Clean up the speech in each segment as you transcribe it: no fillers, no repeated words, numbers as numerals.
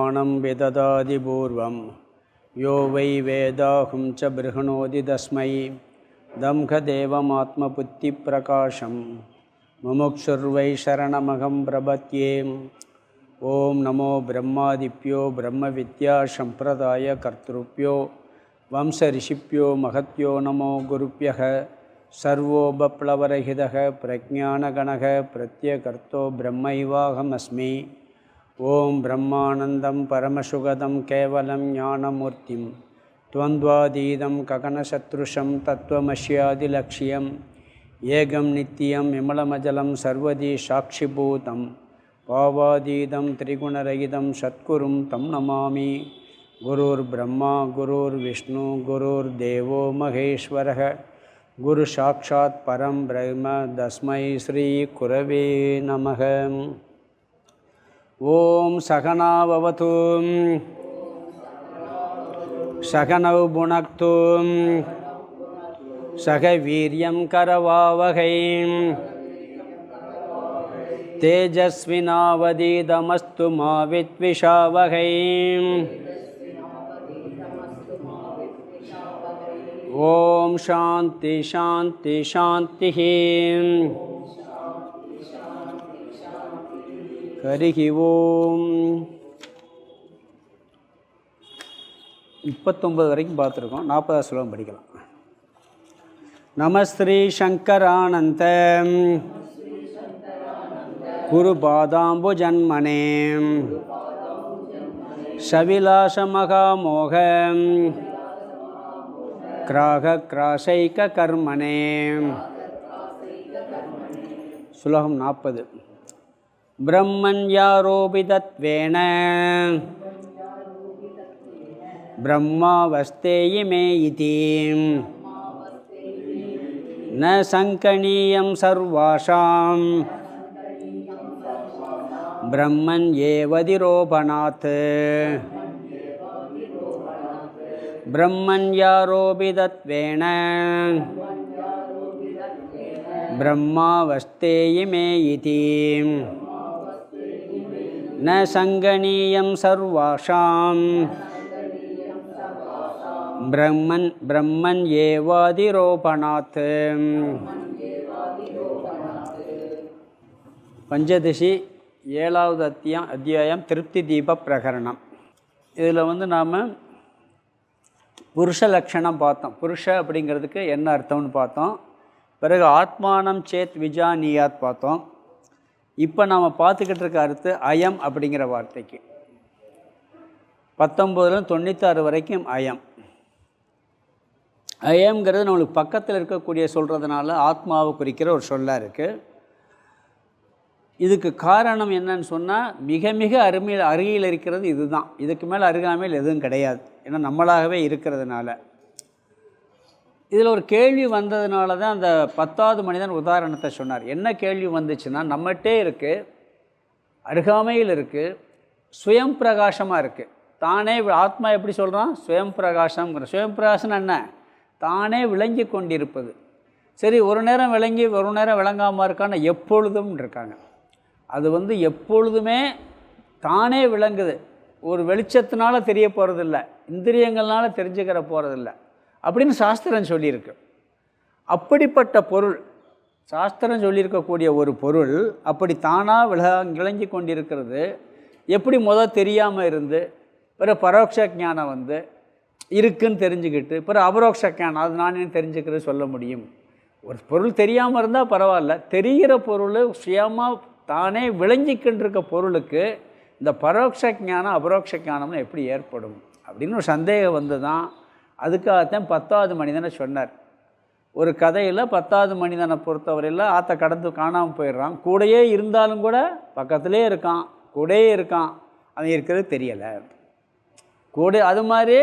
ज्ञानं विददाति पूर्वं यो वै वेदाहुं च बृहणोति तस्मै दम्भदेवमात्मबुद्धिप्रकाशं मुमुक्षुर्वै शरणमहं प्रपद्ये। ओं नमो ब्रह्मादिभ्यो ब्रह्मविद्यासम्प्रदायकर्तृभ्यो वंशऋषिभ्यो महत्यो नमो गुरुभ्यः। सर्वोपप्लवरहितः प्रज्ञानगणः प्रत्यकर्तो ब्रह्मैवाहमस्मि। ओं ब्रह्मानन्दं परमसुखदं केवलं ज्ञानमूर्तिं द्वन्द्वातीतं गगनसदृशं तत्त्वमस्यादिलक्ष्यम् एकं नित्यं विमलमजलं सर्वदी साक्षिभूतं भावातीतं त्रिगुणरहितं सद्गुरुं तं नमामि। गुरुर्ब्रह्मा गुरुर्विष्णु गुरुर्देवो महेश्वरः गुरुसाक्षात् परं ब्रह्म तस्मै श्रीगुरवे नमः। ओं सहना भवतु सहनौ भुनक्तु सह वीर्यं करवावहै तेजस्विनावधीतमस्तु मा विद्विषावहै। ओं शांति शांति शांति। हरि ओम 39 வரைக்கும் பார்த்துருக்கோம். 40வது ஸ்லோகம் படிக்கலாம். நமஸ்ரீ சங்கரானந்த குருபாதாம்புஜன்மனே சவிலாசமகாமோக கிராசைகர்மணே. ஸ்லோகம் 40. ब्रह्मण्यारोपितत्वेन ब्रह्मावस्थेयि मे इति न संकणीयं सर्वासां ब्रह्मण्येवधिरोपणात्। ब्रह्मण्यारोपितत्वेन ब्रह्मावस्थेयि मे इति न संगणीयं सर्वासां ब्रह्मण्येवाधिरोपणात्। பஞ்சதசி 7வது அத்தியாயம் திருப்தி தீப பிரகரணம். இதில் நாம் புருஷ லட்சணம் பார்த்தோம். புருஷ அப்படிங்கிறதுக்கு என்ன அர்த்தம்னு பார்த்தோம். பிறகு ஆத்மானம் சேத் விஜானியாத் பார்த்தோம். இப்போ நாம் பார்த்துக்கிட்டு இருக்க அர்த்தம் அயம் அப்படிங்கிற வார்த்தைக்கு 1996 வரைக்கும் அயம். அயம்ங்கிறது நம்மளுக்கு பக்கத்தில் இருக்கக்கூடிய சொல்கிறதுனால ஆத்மாவை குறிக்கிற ஒரு சொல்லாக இருக்குது. இதுக்கு காரணம் என்னன்னு சொன்னால் மிக மிக அருகில் இருக்கிறது இதுதான். இதுக்கு மேலே அருகாமையில் எதுவும் கிடையாது. ஏன்னா நம்மளாகவே இருக்கிறதுனால. இதில் ஒரு கேள்வி வந்ததுனால தான் அந்த 10வது மனிதன் உதாரணத்தை சொன்னார். என்ன கேள்வி வந்துச்சுன்னா, நம்மகிட்டே இருக்குது, அருகாமையில் இருக்குது, சுயம் பிரகாசமாக இருக்குது. தானே ஆத்மா எப்படி சொல்கிறான்? சுயம் பிரகாசங்கிற. சுயம் பிரகாசம் என்ன? தானே விளங்கி கொண்டிருப்பது. சரி, ஒரு நேரம் விளங்கி ஒரு நேரம் விளங்காமல் இருக்கான்னு எப்பொழுதும் இருக்காங்க. அது எப்பொழுதுமே தானே விளங்குது. ஒரு வெளிச்சத்தினால தெரிய போகிறதில்ல, இந்திரியங்கள்னால தெரிஞ்சுக்கிற போகிறதில்ல அப்படின்னு சாஸ்திரம் சொல்லியிருக்கு. அப்படிப்பட்ட பொருள், சாஸ்திரம் சொல்லியிருக்கக்கூடிய ஒரு பொருள் அப்படி தானாக விளங்கி கொண்டிருக்கிறது. எப்படி தெரியாமல் இருந்து பிறகு பரோட்ச ஞானம் இருக்குன்னு தெரிஞ்சுக்கிட்டு பிறகு அபரோக்ஷ ஞானம் அது நானே தெரிஞ்சுக்கிறது சொல்ல முடியும். ஒரு பொருள் தெரியாமல் இருந்தால் பரவாயில்ல, தெரிகிற பொருள் சுயமாக தானே விளங்கிக்கின்றிருக்க பொருளுக்கு இந்த பரோட்ச ஞானம் அபரோக்ஷ ஞானம்னு எப்படி ஏற்படும் அப்படின்னு ஒரு சந்தேகம் வந்து தான் அதுக்காகத்தான் 10வது மனிதனை சொன்னார். ஒரு கதையில் 10வது மனிதனை பொறுத்தவரையில் ஆற்றை கடந்து காணாமல் போயிடுறான். கூடையே இருந்தாலும் கூட பக்கத்திலே இருக்கான், கூடையே இருக்கான், அவன் இருக்கிறது தெரியலை. கூட அது மாதிரி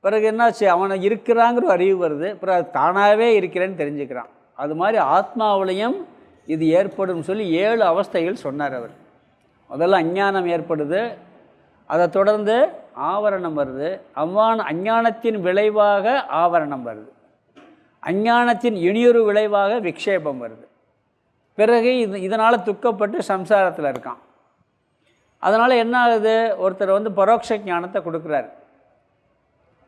பிறகு என்னாச்சு, அவனை இருக்கிறாங்கிற அறிவு வருது, பிறகு அது தானாகவே இருக்கிறேன்னு தெரிஞ்சுக்கிறான். அது மாதிரி ஆத்மாவிலையும் இது ஏற்படும் சொல்லி 7 அவஸ்தைகள் சொன்னார் அவர். முதல்ல அஞ்ஞானம் ஏற்படுது, அதை தொடர்ந்து ஆவரணம் வருது, அஞ்ஞானத்தின் விளைவாக ஆவரணம் வருது, அஞ்ஞானத்தின் இனியொரு விளைவாக விக்ஷேபம் வருது, பிறகு இதனால் துக்கப்பட்டு சம்சாரத்தில் இருக்கான். அதனால் என்ன ஆகுது, ஒருத்தர் வந்து பரோட்ச ஞானத்தை கொடுக்குறாரு,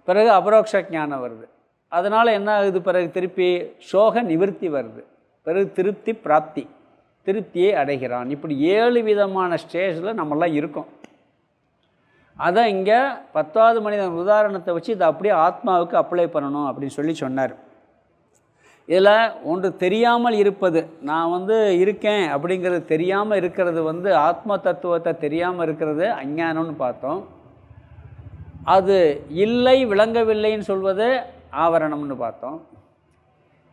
பிறகு அபரோக்ஷ ஞானம் வருது. அதனால் என்ன ஆகுது, பிறகு திருப்பி சோக நிவர்த்தி வருது, பிறகு திருப்தி பிராப்தி, திருப்தியை அடைகிறான். இப்படி 7 விதமான ஸ்டேஜில் நம்மளாம் இருக்கோம். அதான் இங்கே 10வது மனிதன் உதாரணத்தை வச்சு இதை அப்படியே ஆத்மாவுக்கு அப்ளை பண்ணணும் அப்படின்னு சொல்லி சொன்னார். இதில் ஒன்று தெரியாமல் இருப்பது, நான் வந்து இருக்கேன் அப்படிங்கிறது தெரியாமல் இருக்கிறது வந்து ஆத்ம தத்துவத்தை தெரியாமல் இருக்கிறது அஞ்ஞானம்னு பார்த்தோம். அது இல்லை விளங்கவில்லைன்னு சொல்வது ஆவரணம்னு பார்த்தோம்.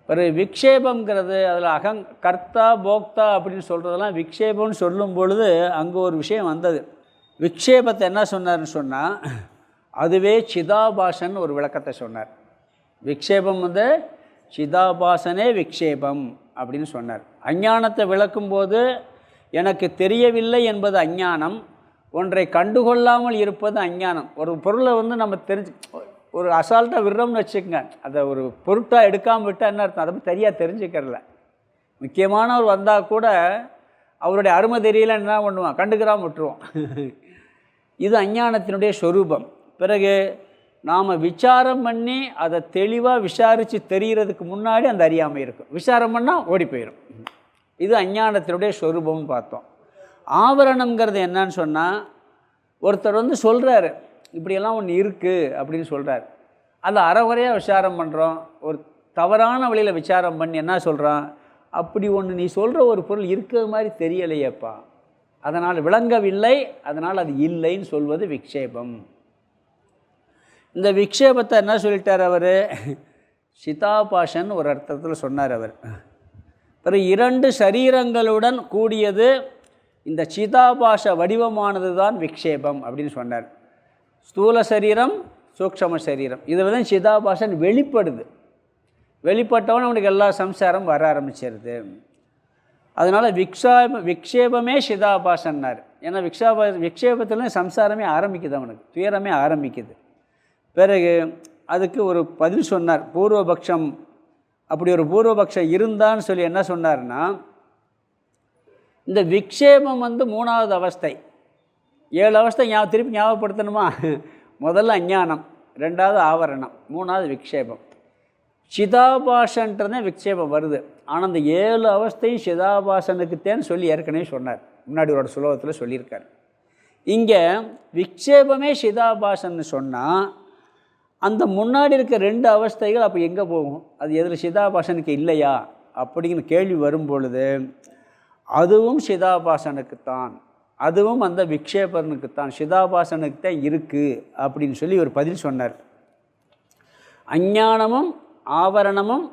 ஒரு விக்ஷேபங்கிறது அதில் கர்த்தா போக்தா அப்படின்னு சொல்கிறதெல்லாம் விக்ஷேபம்னு சொல்லும் பொழுது அங்கே ஒரு விஷயம் வந்தது. விக்ஷேபத்தை என்ன சொன்னார்னு சொன்னால், அதுவே சிதாபாசன் ஒரு விளக்கத்தை சொன்னார். விக்ஷேபம் வந்து சிதாபாசனே விக்ஷேபம் அப்படின்னு சொன்னார். அஞ்ஞானத்தை விளக்கும்போது எனக்கு தெரியவில்லை என்பது அஞ்ஞானம், ஒன்றை கண்டுகொள்ளாமல் இருப்பது அஞ்ஞானம். ஒரு பொருளை வந்து நம்ம ஒரு அசால்ட்டாக விடுறோம்னு வச்சுக்கோங்க, அதை ஒரு பொருட்டாக எடுக்காமல் விட்டால் என்ன அர்த்தம், அதை பற்றி சரியாக தெரிஞ்சுக்கிறல. முக்கியமானவர் வந்தால் கூட அவருடைய அருமை தெரியல என்ன பண்ணுவான், கண்டுக்கிறாமல் விட்டுருவோம். இது அஞ்ஞானத்தினுடைய ஸ்வரூபம். பிறகு நாம் விசாரம் பண்ணி அதை தெளிவாக விசாரித்து தெரிகிறதுக்கு முன்னாடி அந்த அறியாமை இருக்கும். விசாரம் பண்ணால் ஓடி போயிடும். இது அஞ்ஞானத்தினுடைய ஸ்வரூபம்னு பார்த்தோம். ஆவரணங்கிறது என்னன்னு சொன்னால், ஒருத்தர் வந்து சொல்கிறாரு இப்படியெல்லாம் ஒன்று இருக்குது அப்படின்னு சொல்கிறார், அதை அறகுறையாக விசாரம் பண்ணுறோம். ஒரு தவறான வழியில் விசாரம் பண்ணி என்ன சொல்கிறான், அப்படி ஒன்று நீ சொல்கிற ஒரு பொருள் இருக்கிற மாதிரி தெரியலையேப்பா, அதனால் விளங்கவில்லை, அதனால் அது இல்லைன்னு சொல்வது விக்ஷேபம். இந்த விக்ஷேபத்தை என்ன சொல்லிட்டார் அவர், சிதாபாசன் ஒரு அர்த்தத்தில் சொன்னார் அவர். பிறகு 2 சரீரங்களுடன் கூடியது இந்த சிதாபாச வடிவமானது தான் விக்ஷேபம் அப்படின்னு சொன்னார். ஸ்தூல சரீரம், சூக்ஷ்ம சரீரம், இதில் தான் சிதாபாசன் வெளிப்படுது. வெளிப்பட்டவன் அவனுக்கு எல்லா சம்சாரம் வர ஆரம்பிச்சிருது. அதனால் விக்ஷேபமே சிதாபாசன்னார். ஏன்னா விக்ஷேபத்தில் சம்சாரமே ஆரம்பிக்குது, அவனுக்கு துயரமே ஆரம்பிக்குது. பிறகு அதுக்கு ஒரு பதில் சொன்னார், பூர்வபக்ஷம். அப்படி ஒரு பூர்வபக்ஷம் இருந்தான்னு சொல்லி என்ன சொன்னார்னா, இந்த விக்ஷேபம் வந்து 3வது அவஸ்தை. 7 அவஸ்தை திருப்பி ஞாபகப்படுத்தணுமா, முதல்ல அஞ்ஞானம், 2வது ஆவரணம், 3வது விக்ஷேபம். சிதாபாசன்றதே விக்ஷேபம் வருது. ஆனால் அந்த 7 அவஸ்தையும் சிதாபாசனுக்குத்தேன்னு சொல்லி ஏற்கனவே சொன்னார், முன்னாடி ஒரு சுலோகத்தில் சொல்லியிருக்கார். இங்கே விக்ஷேபமே சிதாபாசன்னு சொன்னால் அந்த முன்னாடி இருக்க 2 அவஸ்தைகள் அப்போ எங்கே போகும், அது எதில் சிதாபாசனுக்கு இல்லையா அப்படின்னு கேள்வி வரும் பொழுது, அதுவும் சிதாபாசனுக்குத்தான், அதுவும் அந்த விக்ஷேபனுக்குத்தான், சிதாபாசனுக்கு தான் இருக்குது அப்படின்னு சொல்லி ஒரு பதில் சொன்னார். அஞ்ஞானமும் ஆவரணமும்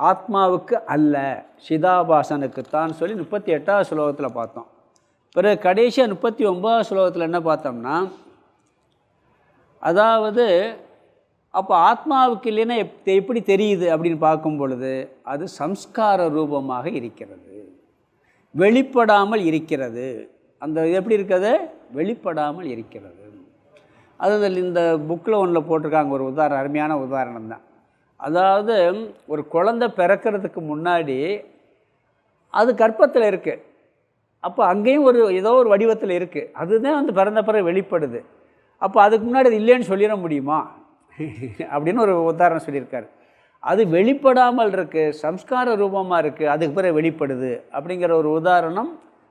ஆத்மாவுக்கு அல்ல, சிதாபாசனுக்குத்தான் சொல்லி 38வது ஸ்லோகத்தில் பார்த்தோம். பிறகு கடைசியாக 39வது ஸ்லோகத்தில் என்ன பார்த்தோம்னா, அதாவது அப்போ ஆத்மாவுக்கு இல்லைன்னா எப்படி தெரியுது அப்படின்னு பார்க்கும் பொழுது, அது சம்ஸ்கார ரூபமாக இருக்கிறது, வெளிப்படாமல் இருக்கிறது. அந்த எப்படி இருக்கிறது, வெளிப்படாமல் இருக்கிறது. அது இந்த புக்கில் ஒன்றில் போட்டிருக்காங்க ஒரு உதாரணம், அருமையான உதாரணம் தான். அதாவது ஒரு குழந்தை பிறக்கிறதுக்கு முன்னாடி அது கர்ப்பத்தில் இருக்குது, அப்போ அங்கேயும் ஏதோ ஒரு வடிவத்தில் இருக்குது, அதுதான் வந்து பிறந்த பிறகு வெளிப்படுது. அப்போ அதுக்கு முன்னாடி அது இல்லைன்னு சொல்லிட முடியுமா அப்படின்னு ஒரு உதாரணம் சொல்லியிருக்காரு. அது வெளிப்படாமல் இருக்குது, சம்ஸ்கார ரூபமாக இருக்குது, அதுக்கு பிறகு வெளிப்படுது அப்படிங்கிற ஒரு உதாரணம்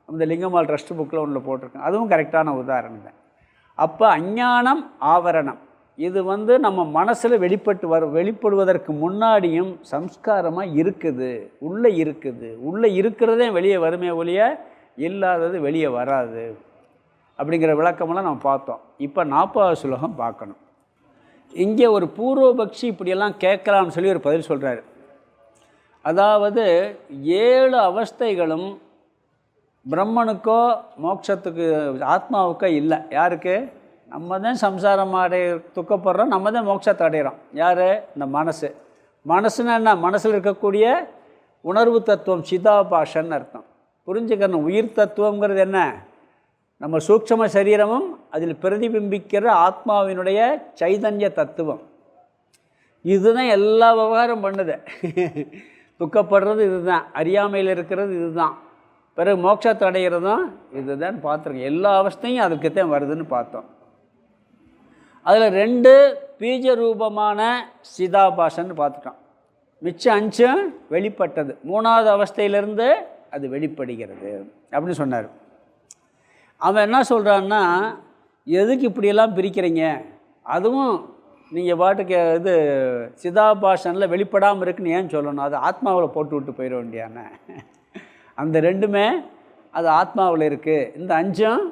இந்த லிங்கம்மாள் ட்ரஸ்ட் புக்கில் ஒன்றில் போட்டிருக்கேன். அதுவும் கரெக்டான உதாரணம் தான். அப்போ அஞ்ஞானம் ஆவரணம் இது வந்து நம்ம மனசில் வெளிப்படுவதற்கு முன்னாடியும் சம்ஸ்காரமாக இருக்குது, உள்ளே இருக்குது. உள்ளே இருக்கிறதே வெளியே வருமே ஒழிய இல்லாதது வெளியே வராது அப்படிங்கிற விளக்கமெல்லாம் நம்ம பார்த்தோம். இப்போ 40வது ஸ்லோகம் பார்க்கணும். இங்கே ஒரு பூர்வபக்ஷி இப்படியெல்லாம் கேட்கலாம்னு சொல்லி ஒரு பதில் சொல்கிறாரு. அதாவது 7 அவஸ்தைகளும் பிரம்மனுக்கோ மோட்சத்துக்கு ஆத்மாவுக்கோ இல்லை. யாருக்கு, நம்ம தான் சம்சாரம் துக்கப்படுறோம், நம்ம தான் மோட்சத்தை அடைகிறோம். யார், இந்த மனசுன்னா என்ன, மனசில் இருக்கக்கூடிய உணர்வு தத்துவம் சிதாபாசன்னு அர்த்தம். புரிஞ்சுக்கணும், உயிர் தத்துவங்கிறது என்ன, நம்ம சூக்ஷ்ம சரீரமும் அதில் பிரதிபிம்பிக்கிற ஆத்மாவினுடைய சைதன்ய தத்துவம். இதுதான் எல்லா விவகாரம் பண்ணுது. துக்கப்படுறது இதுதான், அறியாமையில் இருக்கிறது இதுதான். பிறகு மோட்சத்தை அடைகிறதும் இதுதான் பார்த்துருங்க. எல்லா அவஸ்தையும் அதுக்குத்தான் வருதுன்னு பார்த்தோம். அதில் 2 பீஜ ரூபமான சிதாபாசன்னு பார்த்துட்டோம். மிச்சம் 5 வெளிப்பட்டது. 3வது அவஸ்தையிலிருந்து அது வெளிப்படுகிறது அப்படின்னு சொன்னார். அவன் என்ன சொல்கிறான்னா, எதுக்கு இப்படியெல்லாம் பிரிக்கிறீங்க, அதுவும் நீங்கள் பாட்டுக்கு இது சிதாபாசனில் வெளிப்படாமல் இருக்குன்னு ஏன் சொல்லணும், அது ஆத்மாவில் போட்டு விட்டு போயிட வேண்டியான. அந்த 2மே அது ஆத்மாவில் இருக்குது, இந்த 5ம்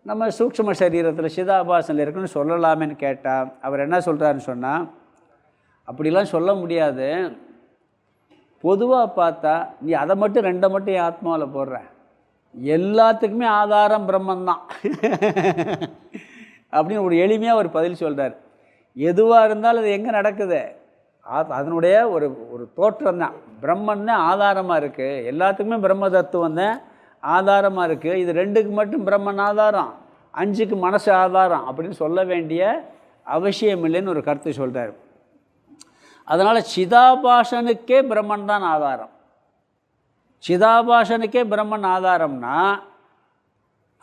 நம்ம சூக்ஷ்ம சரீரத்தில் சிதாபாசனில் இருக்குன்னு சொல்லலாமேன்னு கேட்டால் அவர் என்ன சொல்கிறாருன்னு சொன்னால், அப்படிலாம் சொல்ல முடியாது. பொதுவாக பார்த்தா நீ அதை மட்டும் 2 மட்டும் என் ஆத்மாவில் போடுற, எல்லாத்துக்குமே ஆதாரம் பிரம்மந்தான் அப்படின்னு ஒரு எளிமையாக ஒரு பதில் சொல்கிறார். எதுவாக இருந்தாலும் அது எங்கே நடக்குது, அதனுடைய ஒரு தோற்றம் தான். பிரம்மன் தான் ஆதாரமாக இருக்குது, எல்லாத்துக்குமே பிரம்ம தத்துவம் தான் ஆதாரமாக இருக்குது. இது 2க்கு மட்டும் பிரம்மன் ஆதாரம், 5க்கு மனசு ஆதாரம் அப்படின்னு சொல்ல வேண்டிய அவசியம் இல்லைன்னு ஒரு கருத்து சொல்கிறார். அதனால் சிதாபாசனுக்கே பிரம்மன் தான் ஆதாரம். சிதாபாசனுக்கே பிரம்மன் ஆதாரம்னா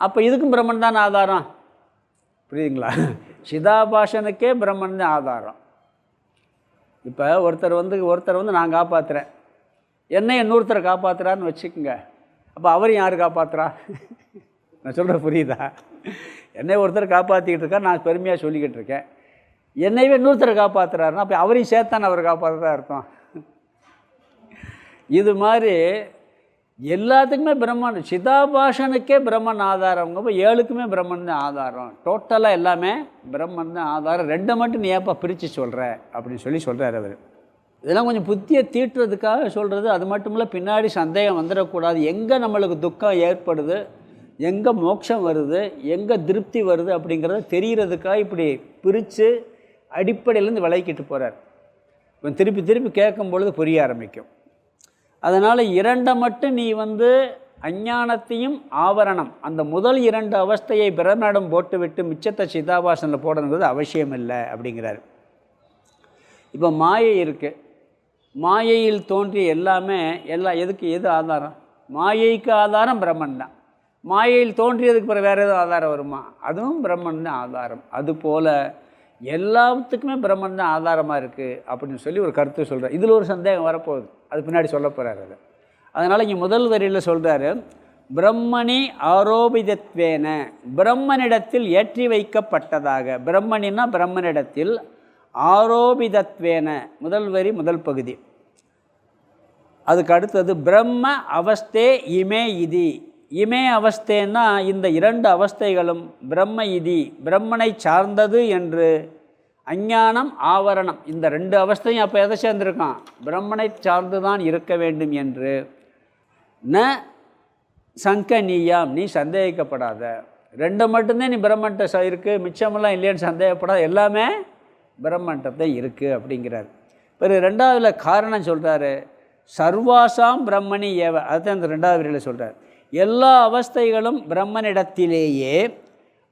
அப்போ இதுக்கும் பிரம்மன் தான் ஆதாரம். புரியுதுங்களா? சிதாபாசனுக்கே பிரம்மன் தான் ஆதாரம். இப்போ ஒருத்தர் வந்து நான் காப்பாற்றுறேன், என்னை இன்னொருத்தரை காப்பாற்றுறான்னு வச்சுக்கோங்க. அப்போ அவரையும் யார் காப்பாற்றுறா? நான் சொல்கிறேன் புரியுதா? என்னை ஒருத்தர் காப்பாற்றிக்கிட்டு இருக்கா, நான் பெருமையாக சொல்லிக்கிட்டு இருக்கேன். என்னைவே இன்னொருத்தரை காப்பாற்றுறாருன்னா அப்போ அவரையும் சேர்த்தானே அவர் காப்பாற்றுறதா அர்த்தம். இது மாதிரி எல்லாத்துக்குமே பிரம்மன், சிதாபாசனுக்கே பிரம்மன் ஆதாரங்கப்போ 7க்குமே பிரம்மன் தான் ஆதாரம். டோட்டலாக எல்லாமே பிரம்மன் தான் ஆதாரம். 2 மட்டும் நீ ஏப்பா பிரித்து சொல்கிற அப்படின்னு சொல்கிறார் அவர். இதெல்லாம் கொஞ்சம் புத்தியை தீட்டுறதுக்காக சொல்கிறது. அது மட்டும் இல்லை, பின்னாடி சந்தேகம் வந்துடக்கூடாது. எங்கே நம்மளுக்கு துக்கம் ஏற்படுது, எங்கே மோட்சம் வருது, எங்கே திருப்தி வருது அப்படிங்கிறத தெரிகிறதுக்காக இப்படி பிரித்து அடிப்படையிலேருந்து விளக்கிட்டு போகிறார். இப்போ திருப்பி திருப்பி கேட்கும் பொழுது புரிய ஆரம்பிக்கும். அதனால் 2 மட்டும் நீ அஞ்ஞானத்தையும் ஆவரணம், அந்த முதல் 2 அவஸ்தையை பிரமனிடம் போட்டுவிட்டு மிச்சத்தை சிதாபாசனில் போடணுங்கிறது அவசியம் இல்லை அப்படிங்கிறார். இப்போ மாயை இருக்குது, மாயையில் தோன்றிய எல்லாமே எது ஆதாரம்? மாயைக்கு ஆதாரம் பிரம்மன் தான். மாயையில் தோன்றியதுக்கு பிறகு வேறு எதுவும் ஆதாரம் வருமா? அதுவும் பிரம்மன் தான் ஆதாரம். அதுபோல் எல்லாத்துக்குமே பிரம்மன் தான் ஆதாரமாக இருக்குது அப்படின்னு சொல்லி ஒரு கருத்து சொல்கிறார். இதில் ஒரு சந்தேகம் வரப்போகுது, அது பின்னாடி சொல்ல போகிறார் அது. அதனால் இங்கே முதல் வரியில் சொல்கிறாரு, பிரம்மணி ஆரோபிதத்வேன, பிரம்மனிடத்தில் ஏற்றி வைக்கப்பட்டதாக. பிரம்மணின்னா பிரம்மனிடத்தில், ஆரோபிதத்வேன முதல் வரி முதல் பகுதி. அதுக்கு அடுத்தது பிரம்ம அவஸ்தே இமே இதி. இமே அவஸ்தேன்னா இந்த 2 அவஸ்தைகளும் பிரம்ம இதி, பிரம்மனை சார்ந்தது என்று. அஞ்ஞானம் ஆவரணம், இந்த 2 அவஸ்தையும் அப்போ எதை சேர்ந்திருக்கான்? பிரம்மனை சார்ந்து தான் இருக்க வேண்டும் என்று. ந சங்கநீயாம், நீ சந்தேகிக்கப்படாத. 2 மட்டும்தான் நீ பிரம்மன்ட்ட இருக்குது, மிச்சமெல்லாம் இல்லைன்னு சந்தேகப்படாத, எல்லாமே பிரம்மன்ட்டத்தை இருக்குது அப்படிங்கிறார். பிறகு 2வதுல காரணம் சொல்கிறாரு, சர்வாசாம் பிரம்மணி ஏவ. அதுதான் இந்த 2வது வரியில் சொல்கிறார். எல்லா அவஸ்தைகளும் பிரம்மனிடத்திலேயே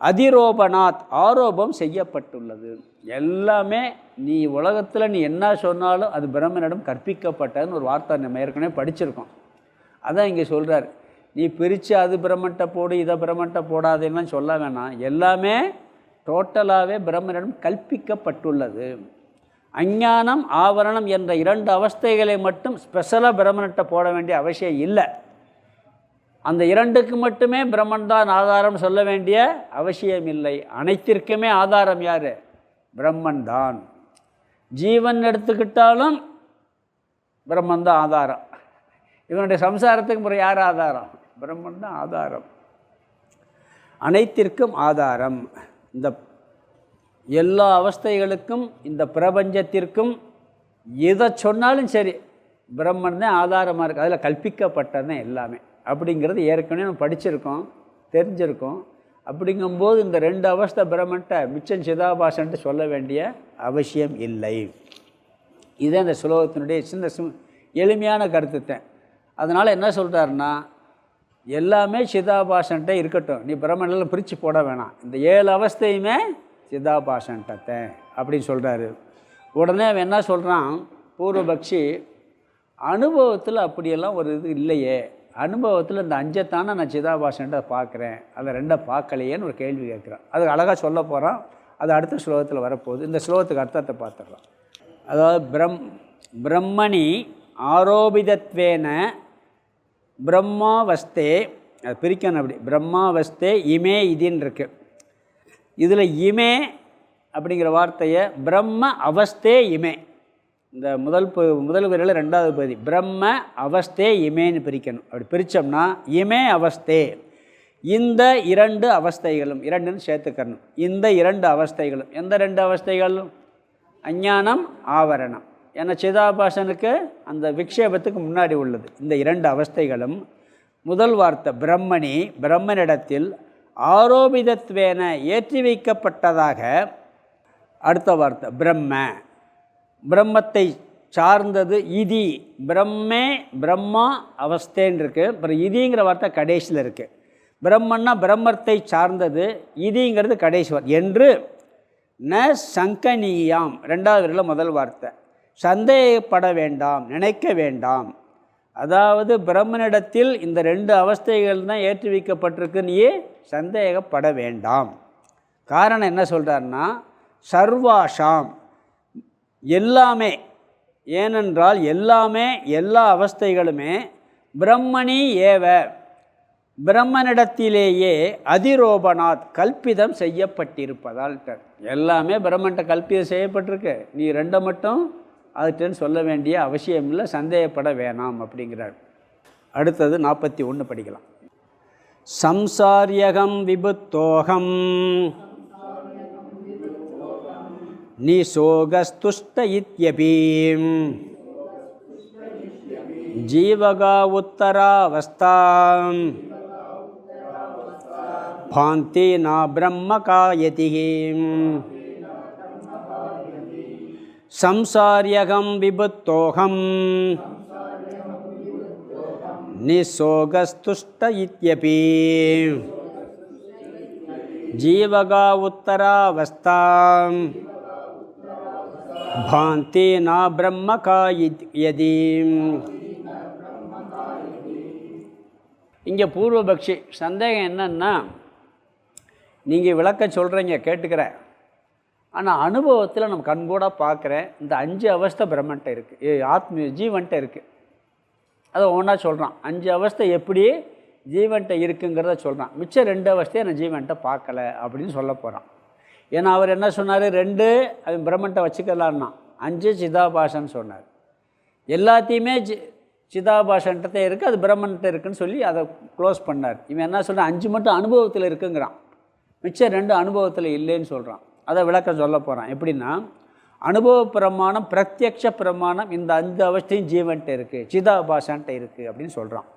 அதிரோபணாத், ஆரோபம் செய்யப்பட்டுள்ளது. எல்லாமே நீ உலகத்தில் நீ என்ன சொன்னாலும் அது பிரம்மனிடம் கற்பிக்கப்பட்டதுன்னு ஒரு வார்த்தை நம்ம ஏற்கனவே படிச்சிருக்கோம். அதான் இங்கே சொல்கிறார், நீ பிரித்து அது பிரம்மன்ட்ட போடு, இதை பிரம்மன்ட்ட போடாதேன்னு சொல்ல வேணாம். எல்லாமே டோட்டலாகவே பிரம்மனிடம் கற்பிக்கப்பட்டுள்ளது. அஞ்ஞானம் ஆவரணம் என்ற 2 அவஸ்தைகளை மட்டும் ஸ்பெஷலாக பிரம்மன்ட்ட போட வேண்டிய அவசியம் இல்லை. அந்த 2க்கு மட்டுமே பிரம்மன் தான் ஆதாரம் சொல்ல வேண்டிய அவசியம் இல்லை. அனைத்திற்குமே ஆதாரம் யார்? பிரம்மன் தான். ஜீவன் எடுத்துக்கிட்டாலும் பிரம்மன் தான் ஆதாரம். இவனுடைய சம்சாரத்துக்கு முறை யார் ஆதாரம்? பிரம்மன் தான் ஆதாரம். அனைத்திற்கும் ஆதாரம். இந்த எல்லா அவஸ்தைகளுக்கும், இந்த பிரபஞ்சத்திற்கும் எதை சொன்னாலும் சரி பிரம்மன் தான் ஆதாரமாக இருக்குது. அதில் கல்பிக்கப்பட்டது எல்லாமே அப்படிங்கிறது ஏற்கனவே நம்ம படிச்சிருக்கோம், தெரிஞ்சிருக்கோம். அப்படிங்கும்போது இந்த 2 அவஸ்தை பிரம்மன்ட்ட மிச்சம் சிதாபாசன்ட்டு சொல்ல வேண்டிய அவசியம் இல்லை. இதே இந்த ஸ்லோகத்தினுடைய சின்ன எளிமையான கருத்துத்தேன். அதனால் என்ன சொல்கிறாருன்னா, எல்லாமே சிதாபாசன்ட்டே இருக்கட்டும், நீ பிரம்மனில் பிரித்து போட வேணாம், இந்த 7 அவஸ்தையுமே சிதாபாசன்ட்டத்தை அப்படின்னு சொல்கிறாரு. உடனே அவன் என்ன சொல்கிறான் பூர்வபக்ஷி, அனுபவத்தில் அப்படியெல்லாம் ஒரு இது இல்லையே அனுபவத்தில் இந்த அஞ்சைத்தானே நான் சிதாபாசன்ட்டு பார்க்குறேன், அதில் ரெண்டை பார்க்கலையேன்னு ஒரு கேள்வி கேட்குறான். அது அழகாக சொல்ல போகிறான். அது அடுத்த ஸ்லோகத்தில் வரப்போகுது. இந்த ஸ்லோகத்துக்கு அர்த்தத்தை பார்த்துடலாம். அதாவது பிரம்மணி ஆரோபிதத்வேன பிரம்மாவஸ்தே, அது பிரிக்கணும் அப்படி, பிரம்மாவஸ்தே இமே இதின்னு இருக்குது. இதில் இமே அப்படிங்கிற வார்த்தையை பிரம்ம அவஸ்தே இமே, இந்த முதல் வரியில் ரெண்டாவது பகுதி பிரம்ம அவஸ்தே இமேன்னு பிரிக்கணும். அப்படி பிரித்தோம்னா இமே அவஸ்தே, இந்த இரண்டு அவஸ்தைகளும், இரண்டுன்னு சேர்த்துக்கணும். இந்த இரண்டு அவஸ்தைகளும், எந்த ரெண்டு அவஸ்தைகளும்? அஞ்ஞானம் ஆவரணம். ஏன்னா சிதாபாசனுக்கு அந்த விக்ஷேபத்துக்கு முன்னாடி உள்ளது. இந்த இரண்டு அவஸ்தைகளும் முதல் வார்த்தை பிரம்மணி, பிரம்மனிடத்தில் ஆரோபிதத்வேன ஏற்றி வைக்கப்பட்டதாக. அடுத்த வார்த்தை பிரம்ம, பிரம்மத்தை சார்ந்தது. இதி பிரம்மே பிரம்மா அவஸ்தேன்னு இருக்குது. அப்புறம் இதிங்கிற வார்த்தை கடைசியில் இருக்குது. பிரம்மன்னா பிரம்மத்தை சார்ந்தது, இதிங்கிறது கடைசி வார்த்தை. என்று ந சங்கனீயாம், ரெண்டாவது வரியில் முதல் வார்த்தை. சந்தேகப்பட வேண்டாம், நினைக்க வேண்டாம். அதாவது பிரம்மனிடத்தில் இந்த ரெண்டு அவஸ்தைகள் தான் ஏற்றி வைக்கப்பட்டிருக்குன்னு சந்தேகப்பட வேண்டாம். காரணம் என்ன சொல்கிறாருன்னா, சர்வாஷாம் எல்லாமே, ஏனென்றால் எல்லாமே, எல்லா அவஸ்தைகளுமே பிரம்மணி ஏவ பிரம்மனிடத்திலேயே அதிரோபணாத் கல்பிதம் செய்யப்பட்டிருப்பதால். எல்லாமே பிரம்மன்ட்ட கல்பிதம் செய்யப்பட்டிருக்கு, நீ ரெண்டை மட்டும் அதுக்குன்னு சொல்ல வேண்டிய அவசியம் இல்லை, சந்தேகப்பட வேணாம் அப்படிங்கிறார். அடுத்தது 41 படிக்கலாம். சம்சாரியகம் விபுத்தோகம் நிசோகஸ்துஷ்ட இத்யபீம் ஜீவகா உத்தராவஸ்தாம் பாந்தி நா பிரம்மகாயதிஹீம். சம்சாரியகம் விபுத்தோகம் நிசோகஸ்துஷ்ட இத்யபி ஜீவகா உத்தராவஸ்தாம் பாந்தி நா பிரம்மகாயதீம். இங்கே பூர்வபக்ஷி சந்தேகம் என்னன்னா, நீங்கள் விளக்க சொல்கிறீங்க, கேட்டுக்கிறேன், ஆனால் அனுபவத்தில் நம்ம கண்கூட பார்க்குறேன், இந்த 5 அவஸ்தை பிரம்மன்ட்ட இருக்குது, ஜீவன்ட்ட இருக்குது. அதை ஒன்றா சொல்கிறான். 5 அவஸ்தை எப்படி ஜீவன்ட்ட இருக்குங்கிறத சொல்கிறான். மிச்சம் 2 அவஸ்தையை நான் ஜீவன்ட்ட பார்க்கல அப்படின்னு சொல்ல போகிறான். ஏன்னா அவர் என்ன சொன்னார், 2 அவன் பிரம்மன்ட்ட வச்சுக்கலான்னா, 5 சிதாபாசன்னு சொன்னார். எல்லாத்தையுமே சிதாபாசன்ட்டே இருக்குது, அது பிரம்மன்ட்ட இருக்குதுன்னு சொல்லி அதை க்ளோஸ் பண்ணார். இவன் என்ன சொல்கிறான், 5 மட்டும் அனுபவத்தில் இருக்குங்கிறான், மிச்சம் 2 அனுபவத்தில் இல்லைன்னு சொல்கிறான். அதை விளக்கம் சொல்ல போகிறான். எப்படின்னா, அனுபவ பிரமாணம் பிரத்யக்ஷ பிரமாணம் இந்த 5 அவஸ்தையும் ஜீவன்ட்ட இருக்குது, சிதாபாசன்ட்ட இருக்குது அப்படின்னு சொல்கிறான்.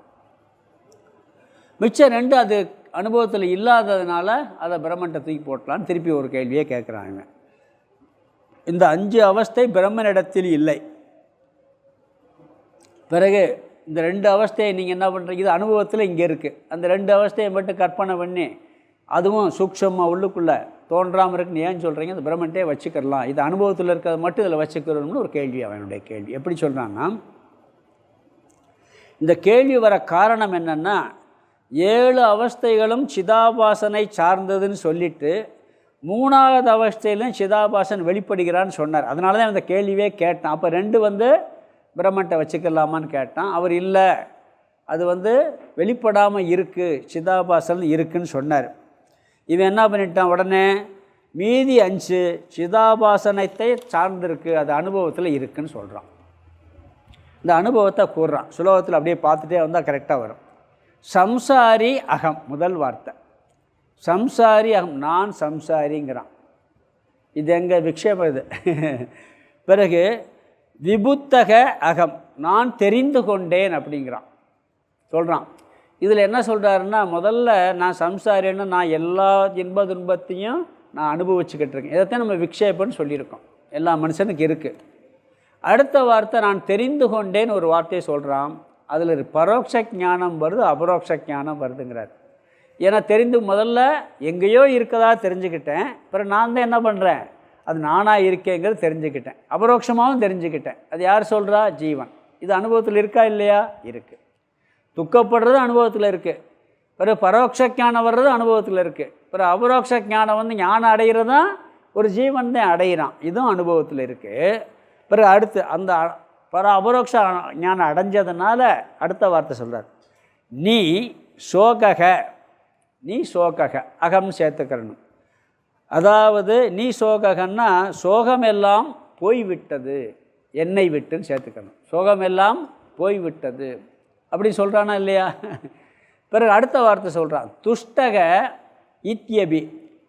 மிச்சம் 2 அது அனுபவத்தில் இல்லாததுனால அதை பிரம்மன்ட்ட தூக்கி போட்டலான்னு திருப்பி ஒரு கேள்வியே கேட்குறாங்க. இந்த 5 அவஸ்தை பிரம்மனிடத்தில் இல்லை. பிறகு இந்த 2 அவஸ்தையை நீங்கள் என்ன பண்ணுறீங்க, இது அனுபவத்தில் இங்கே இருக்குது, அந்த 2 அவஸ்தையை மட்டும் கற்பனை பண்ணி அதுவும் சூக்ஷமாக உள்ளுக்குள்ளே தோன்றாமல் இருக்குன்னு ஏன் சொல்கிறீங்க, அது பிரம்மன்ட்டே வச்சுக்கலாம், இது அனுபவத்தில் இருக்கிறது மட்டும் இதில் வச்சுக்கிறோம்னு ஒரு கேள்வி அவனுடைய கேள்வி. எப்படி சொல்கிறான்னா, இந்த கேள்வி வர காரணம் என்னென்னா, 7 அவஸ்தைகளும் சிதாபாசனை சார்ந்ததுன்னு சொல்லிவிட்டு 3வது அவஸ்தையிலும் சிதாபாசன் வெளிப்படுகிறான்னு சொன்னார். அதனால தான் அந்த கேள்வியே கேட்டான். அப்போ 2 பிரம்மன்ட்ட வச்சுக்கலாமான்னு கேட்டான். அவர் இல்லை, அது வெளிப்படாமல் இருக்குது, சிதாபாசன் இருக்குதுன்னு சொன்னார். இவன் என்ன பண்ணிட்டான், உடனே மீதி 5 சிதாபாசனத்தை சார்ந்திருக்கு, அது அனுபவத்தில் இருக்குதுன்னு சொல்கிறான். இந்த அனுபவத்தை கூறுறான். சுலோகத்தில் அப்படியே பார்த்துட்டே வந்தால் கரெக்டாக வரும். சம்சாரி அகம், முதல் வார்த்தை சம்சாரி அகம், நான் சம்சாரிங்கிறான். இது எங்கள் விக்ஷேபம் இது. பிறகு விபுத்தக அகம், நான் தெரிந்து கொண்டேன் அப்படிங்கிறான் சொல்கிறான். இதில் என்ன சொல்கிறாருன்னா, முதல்ல நான் சம்சாரின்னு, நான் எல்லா இன்ப துன்பத்தையும் நான் அனுபவிச்சுக்கிட்டு இருக்கேன், இதைத்தான் நம்ம விக்ஷேபம்னு சொல்லியிருக்கோம், எல்லா மனுஷனுக்கு இருக்குது. அடுத்த வார்த்தை நான் தெரிந்து கொண்டேன்னு ஒரு வார்த்தையை சொல்கிறான். அதில் பரோட்ச ஞானம் வருது, அபரோக்ஷ ஞானம் வருதுங்கிறார். ஏன்னா முதல்ல எங்கேயோ இருக்கதா தெரிஞ்சுக்கிட்டேன், அப்புறம் நான் தான் என்ன பண்ணுறேன், அது நானாக இருக்கேங்கிறது தெரிஞ்சுக்கிட்டேன், அபரோக்ஷமாகவும் தெரிஞ்சுக்கிட்டேன். அது யார் சொல்கிறா, ஜீவன். இது அனுபவத்தில் இருக்கா இல்லையா, இருக்குது. துக்கப்படுறது அனுபவத்தில் இருக்குது. பிறகு பரோட்ச ஞானம் வர்றது அனுபவத்தில் இருக்குது. பிறகு அபரோக்ஷ ஞானம் வந்து ஞானம் அடைகிறது தான் ஒரு ஜீவன் தான் அடையிறான், இதுவும் அனுபவத்தில் இருக்குது. பிறகு அடுத்து அந்த அபரோக்ஷ ஞானம் அடைஞ்சதுனால அடுத்த வார்த்தை சொல்கிறார், நீ சோகக, நீ சோகக, அகம் சேர்த்துக்கிறணும். அதாவது நீ சோககன்னா சோகமெல்லாம் போய்விட்டது, என்னை விட்டுன்னு சேர்த்துக்கணும். சோகமெல்லாம் போய்விட்டது அப்படி சொல்கிறானா இல்லையா? பிறகு அடுத்த வார்த்தை சொல்கிறான், துஷ்டக இத்யபி,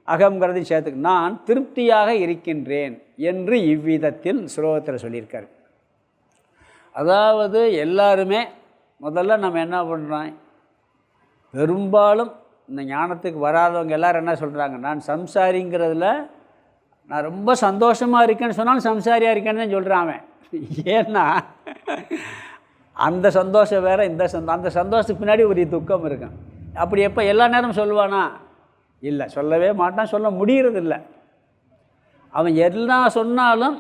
அகங்கிறதையும் சேர்த்துக்க, நான் திருப்தியாக இருக்கின்றேன் என்று இவ்விதத்தில் ஸ்லோகத்தில் சொல்லியிருக்காரு. அதாவது எல்லாருமே முதல்ல நம்ம என்ன பண்ணுறோம், பெரும்பாலும் இந்த ஞானத்துக்கு வராதவங்க எல்லோரும் என்ன சொல்கிறாங்க, நான் சம்சாரிங்கிறதுல நான் ரொம்ப சந்தோஷமாக இருக்கேன்னு சொன்னாலும் சம்சாரியாக இருக்கேன்னு தான் சொல்கிறான். ஏன்னா அந்த சந்தோஷம் வேறு, இந்த அந்த சந்தோஷத்துக்கு பின்னாடி ஒரு துக்கம் இருக்கும். அப்படி எப்போ எல்லா நேரமும் சொல்லுவானா? இல்லை, சொல்லவே மாட்டான், சொல்ல முடியறதில்லை. அவன் எல்லாம் சொன்னாலும்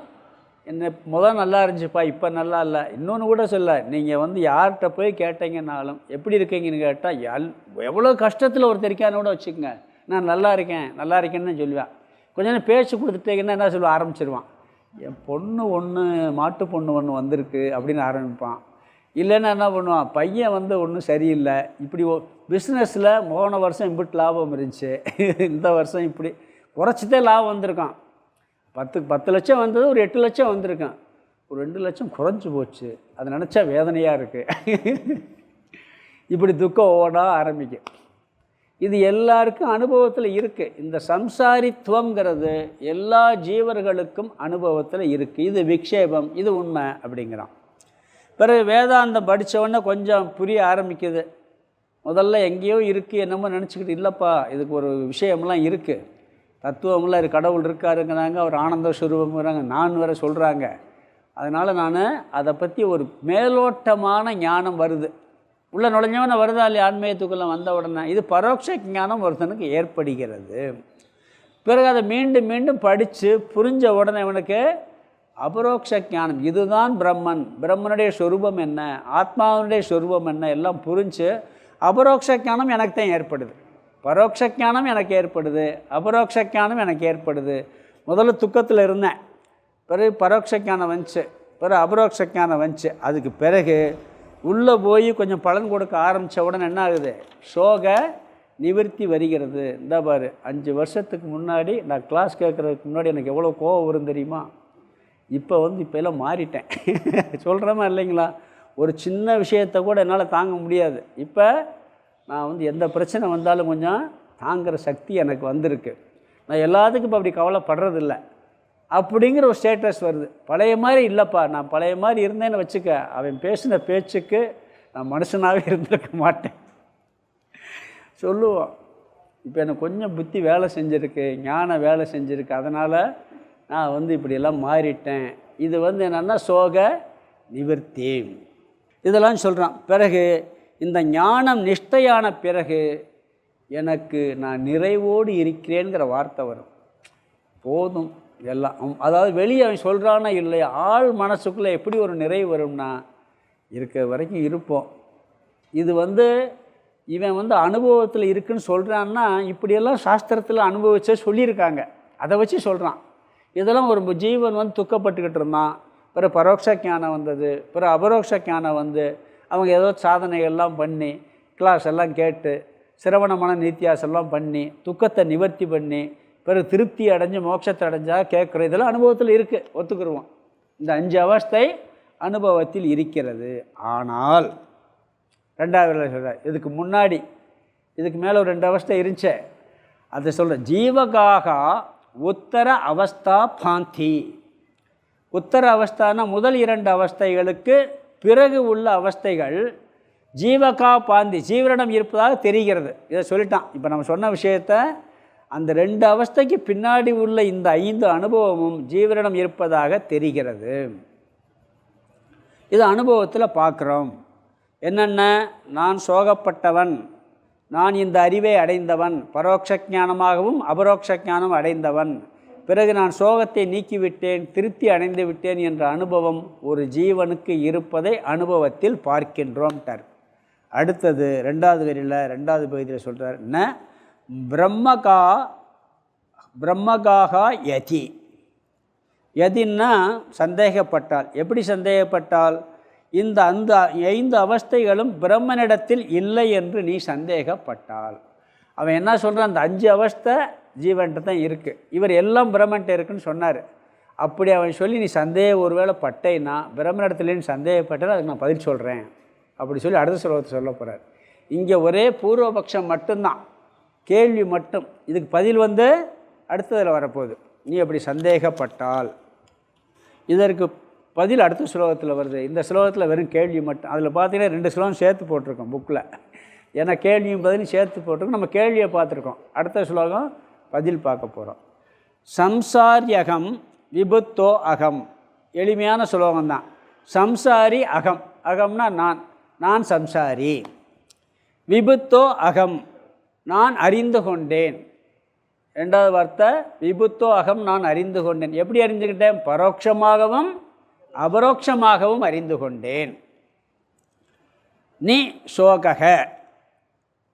என்ன முதல் நல்லா இருந்துச்சுப்பா, இப்போ நல்லா இல்லை. இன்னொன்று கூட சொல்ல, நீங்கள் வந்து யார்கிட்ட போய் கேட்டீங்கன்னாலும் எப்படி இருக்கீங்கன்னு கேட்டால் எவ்வளோ கஷ்டத்தில் ஒருத்தர் இருக்கான்னு கூட வச்சுக்கோங்க, நான் நல்லா இருக்கேன் நல்லா இருக்கேன்னு சொல்லுவேன். கொஞ்ச நேரம் பேச்சு கொடுத்துட்டீங்கன்னா என்ன சொல்ல ஆரம்பிச்சிருவான், என் பொண்ணு ஒன்று மாட்டு பொண்ணு ஒன்று வந்திருக்கு அப்படின்னு ஆரம்பிப்பான். இல்லைன்னா என்ன பண்ணுவான், பையன் வந்து ஒன்றும் சரியில்லை, இப்படி பிஸ்னஸில் போன வருஷம் இப்படி லாபம் இருந்துச்சு, இந்த வருஷம் இப்படி குறைச்சிட்டே லாபம் வந்திருக்கான். 10 லட்சம் வந்தது ஒரு 8 லட்சம் வந்திருக்கான், ஒரு 2 லட்சம் குறைஞ்சி போச்சு, அதை நினச்சா வேதனையாக இருக்குது. இப்படி துக்கம் ஓட ஆரம்பிக்கும். இது எல்லாருக்கும் அனுபவத்தில் இருக்குது. இந்த சம்சாரித்துவங்கிறது எல்லா ஜீவர்களுக்கும் அனுபவத்தில் இருக்குது. இது விக்ஷேபம், இது உண்மை அப்படிங்கிறான். பிறகு வேதாந்தம் படித்தவொடனே கொஞ்சம் புரிய ஆரம்பிக்குது. முதல்ல எங்கேயோ இருக்குது என்னமோ நினச்சிக்கிட்டு, இல்லைப்பா இதுக்கு ஒரு விஷயம்லாம் இருக்குது, தத்துவம்லாம் இருக்குது, கடவுள் இருக்காருங்கிறாங்க, அவர் ஆனந்த ஸ்வரூபங்கிறாங்க, நான் வேறு சொல்கிறாங்க. அதனால் நான் அதை பற்றி ஒரு மேலோட்டமான ஞானம் வருது, உள்ள நுழைஞ்சவன வருதா இல்லையா, ஆன்மீகத்துக்குள்ளே வந்த உடனே இது பரோட்ச ஞானம் ஒருத்தனுக்கு ஏற்படுகிறது. பிறகு அதை மீண்டும் மீண்டும் படித்து புரிஞ்ச உடனே இவனுக்கு அபரோக்ஷ ஞானம், இதுதான் பிரம்மன், பிரம்மனுடைய சொரூபம் என்ன, ஆத்மாவுடைய சொரூபம் என்ன எல்லாம் புரிஞ்சு அபரோக்ஷ ஞானம் எனக்கு தான் ஏற்படுது. பரோட்ச ஞானம் எனக்கு ஏற்படுது, அபரோக்ஷ ஞானம் எனக்கு ஏற்படுது. முதல்ல துக்கத்தில் இருந்தேன், பிறகு பரோட்ச ஞானம் வந்துச்சு, பிறகு அபரோக்ஷ ஞானம் வந்துச்சு. அதுக்கு பிறகு உள்ளே போய் கொஞ்சம் பலன் கொடுக்க ஆரம்பித்த உடனே என்ன ஆகுது, சோக நிவர்த்தி வருகிறது. இந்த பாரு, 5 வருஷத்துக்கு முன்னாடி நான் கிளாஸ் கேட்குறதுக்கு முன்னாடி எனக்கு எவ்வளோ கோவம் வரும் தெரியுமா, இப்போ எல்லாம் மாறிட்டேன். சொல்கிறோமா இல்லைங்களா? ஒரு சின்ன விஷயத்தை கூட என்னால் தாங்க முடியாது. இப்போ நான் எந்த பிரச்சனை வந்தாலும் கொஞ்சம் தாங்குகிற சக்தி எனக்கு வந்திருக்கு. நான் எல்லாத்துக்கும் இப்போ அப்படி கவலைப்படுறதில்ல அப்படிங்கிற ஒரு ஸ்டேட்டஸ் வருது. பழைய மாதிரி இல்லைப்பா, நான் பழைய மாதிரி இருந்தேன்னு வச்சுக்க, அவன் பேசின பேச்சுக்கு நான் மனுஷனாகவே இருந்திருக்க மாட்டேன் சொல்லுவோம். இப்போ எனக்கு கொஞ்சம் புத்தி வேலை செஞ்சுருக்கு, ஞானம் வேலை செஞ்சுருக்கு, அதனால் நான் இப்படியெல்லாம் மாறிட்டேன். இது என்னென்னா சோக நிவர்த்தி, இதெல்லாம் சொல்கிறான். பிறகு இந்த ஞானம் நிஷ்டையான பிறகு எனக்கு நான் நிறைவோடு இருக்கிறேங்கிற வார்த்தை வரும். போதும் எல்லாம், அதாவது வெளியே அவன் சொல்கிறானா இல்லையா, ஆள் மனசுக்குள்ளே எப்படி ஒரு நிறைவு வரும்னா, இருக்கிற வரைக்கும் இருப்போம். இது இவன் அனுபவத்தில் இருக்குன்னு சொல்கிறான்னா, இப்படியெல்லாம் சாஸ்திரத்தில் அனுபவிச்ச சொல்லியிருக்காங்க, அதை வச்சு சொல்கிறான். இதெல்லாம் ஒரு ஜீவன் துக்கப்பட்டுக்கிட்டு இருந்தான், பிறகு பரோட்ச ஞானம் வந்தது, பிறகு அபரோக்ஷ ஞானம் அவங்க ஏதோ சாதனைகள்லாம் பண்ணி கிளாஸ் எல்லாம் கேட்டு சிரவண மன நித்தியாசெல்லாம் பண்ணி துக்கத்தை நிவர்த்தி பண்ணி பிறகு திருப்தி அடைஞ்சு மோட்சத்தை அடைஞ்சா கேட்குறோம். இதெல்லாம் அனுபவத்தில் இருக்குது, ஒத்துக்குருவோம். இந்த 5 அவஸ்தை அனுபவத்தில் இருக்கிறது. ஆனால் 2வது சொல்கிறார், இதுக்கு முன்னாடி இதுக்கு மேலே ஒரு 2 அவஸ்தை இருந்துச்சே, அதை சொல்கிற ஜீவகாக உத்தர அவஸ்தா பாந்தி. உத்தர அவஸ்தானா முதல் 2 அவஸ்தைகளுக்கு பிறகு உள்ள அவஸ்தைகள் ஜீவகா பாந்தி, ஜீவனிடம் இருப்பதாக தெரிகிறது. இதை சொல்லிட்டான். இப்போ நம்ம சொன்ன விஷயத்தை அந்த 2 அவஸ்தைக்கு பின்னாடி உள்ள இந்த 5 அனுபவமும் ஜீவனிடம் இருப்பதாக தெரிகிறது. இது அனுபவத்தில் பார்க்குறோம். என்னென்ன, நான் சோகப்பட்டவன், நான் இந்த அறிவை அடைந்தவன், பரோட்ச ஞானமாகவும் அபரோக்ஷ ஞானம் அடைந்தவன், பிறகு நான் சோகத்தை நீக்கிவிட்டேன், திருப்தி அடைந்து விட்டேன் என்ற அனுபவம் ஒரு ஜீவனுக்கு இருப்பதை அனுபவத்தில் பார்க்கின்றோம்ட்டார். அடுத்தது ரெண்டாவது வரியில் ரெண்டாவது பகுதியில் சொல்கிறார், ந பிரம்மகாகா யதி. யதின்னா சந்தேகப்பட்டால். எப்படி சந்தேகப்பட்டால்? அந்த 5 அவஸ்தைகளும் பிரம்மனிடத்தில் இல்லை என்று நீ சந்தேகப்பட்டால். அவன் என்ன சொல்கிறான், அந்த 5 அவஸ்தை ஜீவன்ட்டு தான் இருக்குது, இவர் எல்லாம் பிரம்மன்ட்டு இருக்குன்னு சொன்னார். அப்படி அவன் சொல்லி நீ ஒருவேளை பட்டேன்னா, பிரம்மனிடத்துலேன்னு சந்தேகப்பட்டால் அதுக்கு நான் பதில் சொல்கிறேன் அப்படி சொல்லி அடுத்த ஸ்லோகத்தை சொல்ல போகிறார். இங்கே ஒரே பூர்வபக்ஷம் மட்டும்தான், கேள்வி மட்டும். இதுக்கு பதில் அடுத்ததில் வரப்போகுது. நீ அப்படி சந்தேகப்பட்டால். இதற்கு பதில் அடுத்த ஸ்லோகத்தில் வருது. இந்த ஸ்லோகத்தில் வெறும் கேள்வி மட்டும். அதில் பார்த்தீங்கன்னா 2 ஸ்லோகம் சேர்த்து போட்டிருக்கோம் புக்கில். ஏன்னா கேள்வியும் பதிலும் சேர்த்து போட்டிருக்கோம். நம்ம கேள்வியை பார்த்துருக்கோம். அடுத்த ஸ்லோகம் பதில் பார்க்க போகிறோம். சம்சாரியகம் விபுத்தோ அகம். எளிமையான ஸ்லோகம்தான். சம்சாரி அகம். அகம்னா நான் சம்சாரி. விபுத்தோ அகம், நான் அறிந்து கொண்டேன். ரெண்டாவது வார்த்தை விபுத்தோ அகம், நான் அறிந்து கொண்டேன். எப்படி அறிந்துக்கிட்டேன்? பரோட்சமாகவும் அபரோட்சமாகவும் அறிந்து கொண்டேன். நீ சோகக,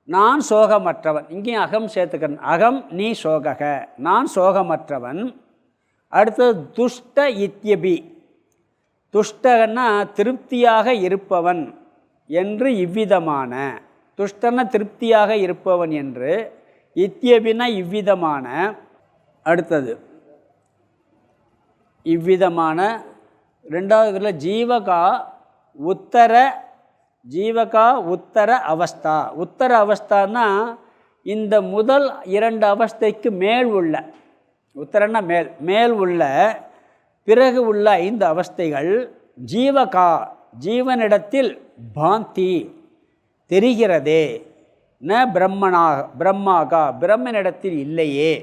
நான் சோகமற்றவன். இங்கேயும் அகம் சேர்த்துக்கிறேன். அகம் நீ சோகக, நான் சோகமற்றவன். அடுத்தது துஷ்ட இத்யபி. துஷ்டன்னா திருப்தியாக இருப்பவன் என்று இவ்விதமான. துஷ்டன திருப்தியாக இருப்பவன் என்று, இத்யபினா இவ்விதமான. அடுத்தது இவ்விதமான. ரெண்டாவது ஜீவகா உத்தர அவஸ்தா. உத்தர அவஸ்தான்னா இந்த முதல் 2 அவஸ்தைக்கு மேல் உள்ள, உத்தரன்னா மேல் உள்ள, பிறகு உள்ள 5 அவஸ்தைகள் ஜீவகா, ஜீவனிடத்தில் பாந்தி தெரிகிறதே. ந பிரம்மாகா, பிரம்மனிடத்தில் இல்லையே.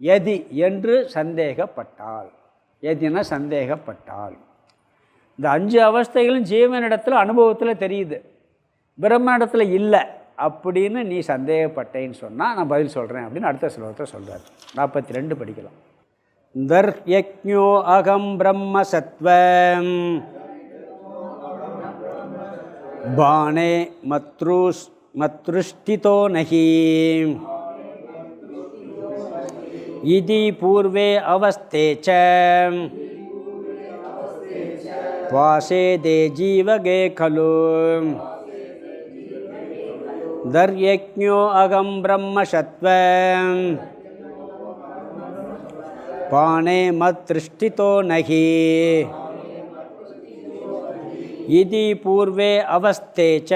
எதி என்று சந்தேகப்பட்டால். எதினா சந்தேகப்பட்டால். இந்த 5 அவஸ்தைகளும் ஜீவனிடத்தில் அனுபவத்தில் தெரியுது, பிரம்மனிடத்தில் இல்லை அப்படின்னு நீ சந்தேகப்பட்டேன்னு சொன்னால் நான் பதில் சொல்கிறேன் அப்படின்னு அடுத்த ஸ்லோகத்தை சொல்கிறார். 42 படிக்கலாம். தர்யக்ஞோ அகம் பிரம்ம சத்வம் பானே மத்ருஷ்டிதோ நஹி இதி பூர்வே அவஸ்தே ச வாசேதே ஜீவகே கலு. தர்யக்ஞோ அகம் பிரம்ம சத்வம் பானே மத்ருஷ்டிதோ நஹி இதி பூர்வே அவஸ்தே ச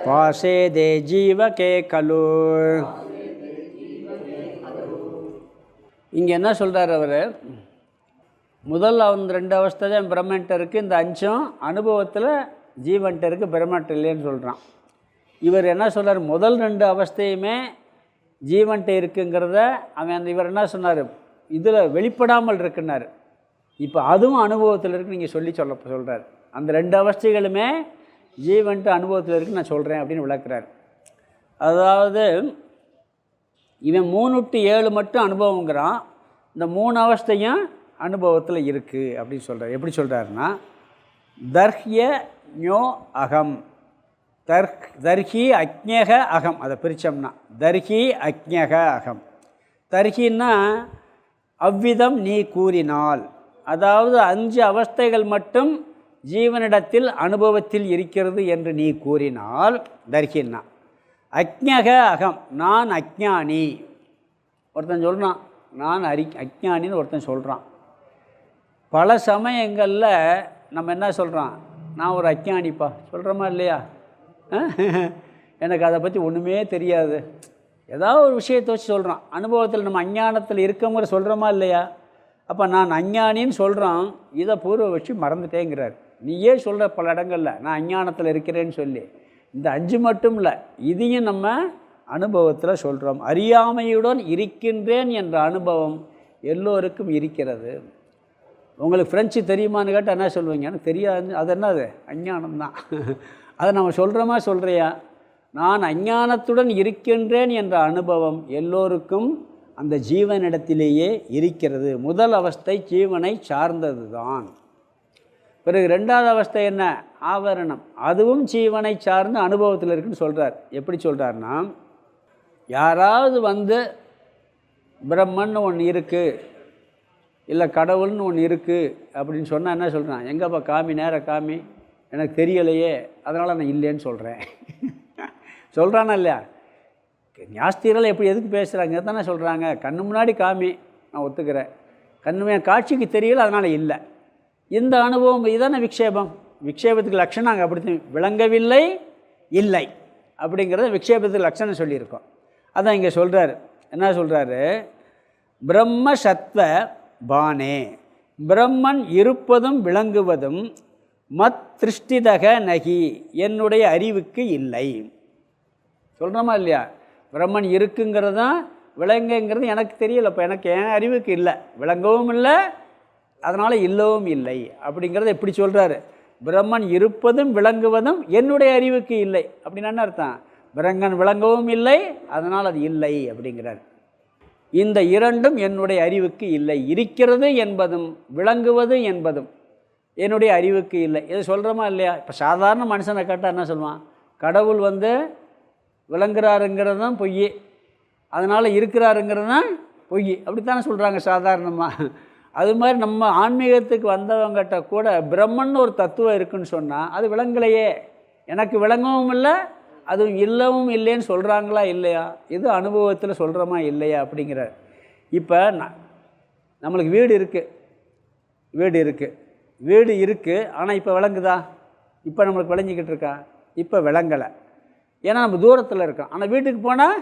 வாசேதே ஜீவகே கலு. இங்கே என்ன சொல்கிறார் அவர்? முதல் 2 அவஸ்தை தான் பிரம்மன்ட்ட இருக்குது, இந்த 5 அனுபவத்தில் ஜீவன்ட்ட இருக்குது, பிரம்மன்ட்ட இல்லைன்னு சொல்கிறான். இவர் என்ன சொல்கிறார்? முதல் 2 அவஸ்தையுமே ஜீவன்ட்ட இருக்குங்கிறத இவர் என்ன சொன்னார்? இதில் வெளிப்படாமல் இருக்குன்னார். இப்போ அதுவும் அனுபவத்தில் இருக்குது நீங்கள் சொல்கிறார். அந்த 2 அவஸ்தைகளுமே ஜீவன்ட்டு அனுபவத்தில் இருக்குது நான் சொல்கிறேன் அப்படின்னு விளக்குறார். அதாவது இவன் 3 to 7 மட்டும் அனுபவங்கிறான், இந்த 3 அவஸ்தையும் அனுபவத்தில் இருக்குது அப்படின்னு சொல்கிறார். எப்படி சொல்கிறாருன்னா, தர்ஹ்ய ஞோ அகம், தர்ஹி அக்ஞக அகம். அதை பிரித்தோம்னா தர்ஹி அக்ஞக அகம். தர்ஹின்னா அவ்விதம் நீ கூறினால், அதாவது 5 அவஸ்தைகள் மட்டும் ஜீவனிடத்தில் அனுபவத்தில் இருக்கிறது என்று நீ கூறினால் தர்ஹின்னா. அக்ஞக அகம், நான் அக்ஞானி. ஒருத்தன் சொல்கிறான் நான் அக்ஞானின்னு ஒருத்தன் சொல்கிறான். பல சமயங்களில் நம்ம என்ன சொல்கிறான்? நான் ஒரு அக்ஞானிப்பா சொல்கிறோமா இல்லையா? எனக்கு அதை பற்றி ஒன்றுமே தெரியாது, ஏதாவது ஒரு விஷயத்தை வச்சு சொல்கிறான். அனுபவத்தில் நம்ம அஞ்ஞானத்தில் இருக்கவங்க சொல்கிறோமா இல்லையா? அப்போ நான் அஞ்ஞானின்னு சொல்கிறான், இதை பூர்வ வச்சு மறந்துட்டேங்கிறார். நீயே சொல்கிற பல இடங்களில் நான் அஞ்ஞானத்தில் இருக்கிறேன்னு சொல்லி. இந்த 5 மட்டும் இல்லை, இதையும் நம்ம அனுபவத்தில் சொல்கிறோம். அறியாமையுடன் இருக்கின்றேன் என்ற அனுபவம் எல்லோருக்கும் இருக்கிறது. உங்களுக்கு ஃப்ரெஞ்சு தெரியுமான்னு கேட்டால் என்ன சொல்லுவீங்க? எனக்கு தெரியாது. அது என்னது? அஞ்ஞானம்தான். அதை நம்ம சொல்கிறோமா சொல்கிறியா? நான் அஞ்ஞானத்துடன் இருக்கின்றேன் என்ற அனுபவம் எல்லோருக்கும் அந்த ஜீவனிடத்திலேயே இருக்கிறது. முதல் அவஸ்தை ஜீவனை சார்ந்தது தான். பிறகு 2வது அவஸ்தை என்ன? ஆவரணம், அதுவும் ஜீவனை சார்ந்து அனுபவத்தில் இருக்குன்னு சொல்கிறார். எப்படி சொல்கிறார்னா, யாராவது வந்து பிரம்மன்னு ஒன்று இருக்குது, இல்லை கடவுள்னு ஒன்று இருக்குது அப்படின்னு சொன்னால் என்ன சொல்கிறான்? எங்கப்பா காமி, நேர காமி, எனக்கு தெரியலையே, அதனால் நான் இல்லைன்னு சொல்கிறேன். சொல்கிறானா இல்லையா? ஞாஸ்திகள் எப்படி எதுக்கு பேசுகிறாங்க தானே சொல்கிறாங்க. கண்ணு முன்னாடி காமி, நான் ஒத்துக்கிறேன், கண்ணு காட்சிக்கு தெரியல அதனால் இல்லை. இந்த அனுபவம் இதான விக்ஷேபம். விக்ஷேபத்துக்கு லட்சணம் நாங்கள் அப்படி விளங்கவில்லை இல்லை அப்படிங்கிறத விக்ஷேபத்துக்கு லட்சணம் சொல்லியிருக்கோம். அதான் இங்கே சொல்கிறாரு. என்ன சொல்கிறாரு? பிரம்ம சத்வ பானே, பிரம்மன் இருப்பதும் விளங்குவதும் மத் திருஷ்டிதக நகி, என்னுடைய அறிவுக்கு இல்லை. சொல்கிறோமா இல்லையா? பிரம்மன் இருக்குங்கிறதான் விளங்குங்கிறது எனக்கு தெரியல, இப்போ எனக்கு என் அறிவுக்கு இல்லை, விளங்கவும் இல்லை, அதனால் இல்லவும் இல்லை அப்படிங்கிறத எப்படி சொல்கிறாரு? பிரம்மன் இருப்பதும் விளங்குவதும் என்னுடைய அறிவுக்கு இல்லை அப்படின்னு என்ன அர்த்தம்? பிரம்மன் விளங்கவும் இல்லை, அதனால் அது இல்லை அப்படிங்கிறார். இந்த இரண்டும் என்னுடைய அறிவுக்கு இல்லை. இருக்கிறது என்பதும் விளங்குவது என்பதும் என்னுடைய அறிவுக்கு இல்லை. இதை சொல்கிறோமா இல்லையா? இப்போ சாதாரண மனுஷனை கேட்டால் என்ன சொல்லுவான்? கடவுள் வந்து விளங்குறாருங்கிறது தான் பொய், அதனால் இருக்கிறாருங்கிறது தான் பொய், அப்படித்தானே சொல்கிறாங்க சாதாரணமாக. அது மாதிரி நம்ம ஆன்மீகத்துக்கு வந்தவங்ககிட்ட கூட பிரம்மன் ஒரு தத்துவம் இருக்குன்னு சொன்னால் அது விளங்கலையே, எனக்கு விளங்கவும் இல்லை, அதுவும் இல்லவும் இல்லைன்னு சொல்கிறாங்களா இல்லையா? இது அனுபவத்தில் சொல்கிறோமா இல்லையா அப்படிங்கிறார். இப்போ நம்மளுக்கு வீடு இருக்குது, ஆனால் இப்போ விளங்குதா? இப்போ நம்மளுக்கு விளங்கிக்கிட்டு இருக்கா? இப்போ விளங்கலை, ஏன்னா நம்ம தூரத்தில் இருக்கோம். ஆனால் வீட்டுக்கு போனால்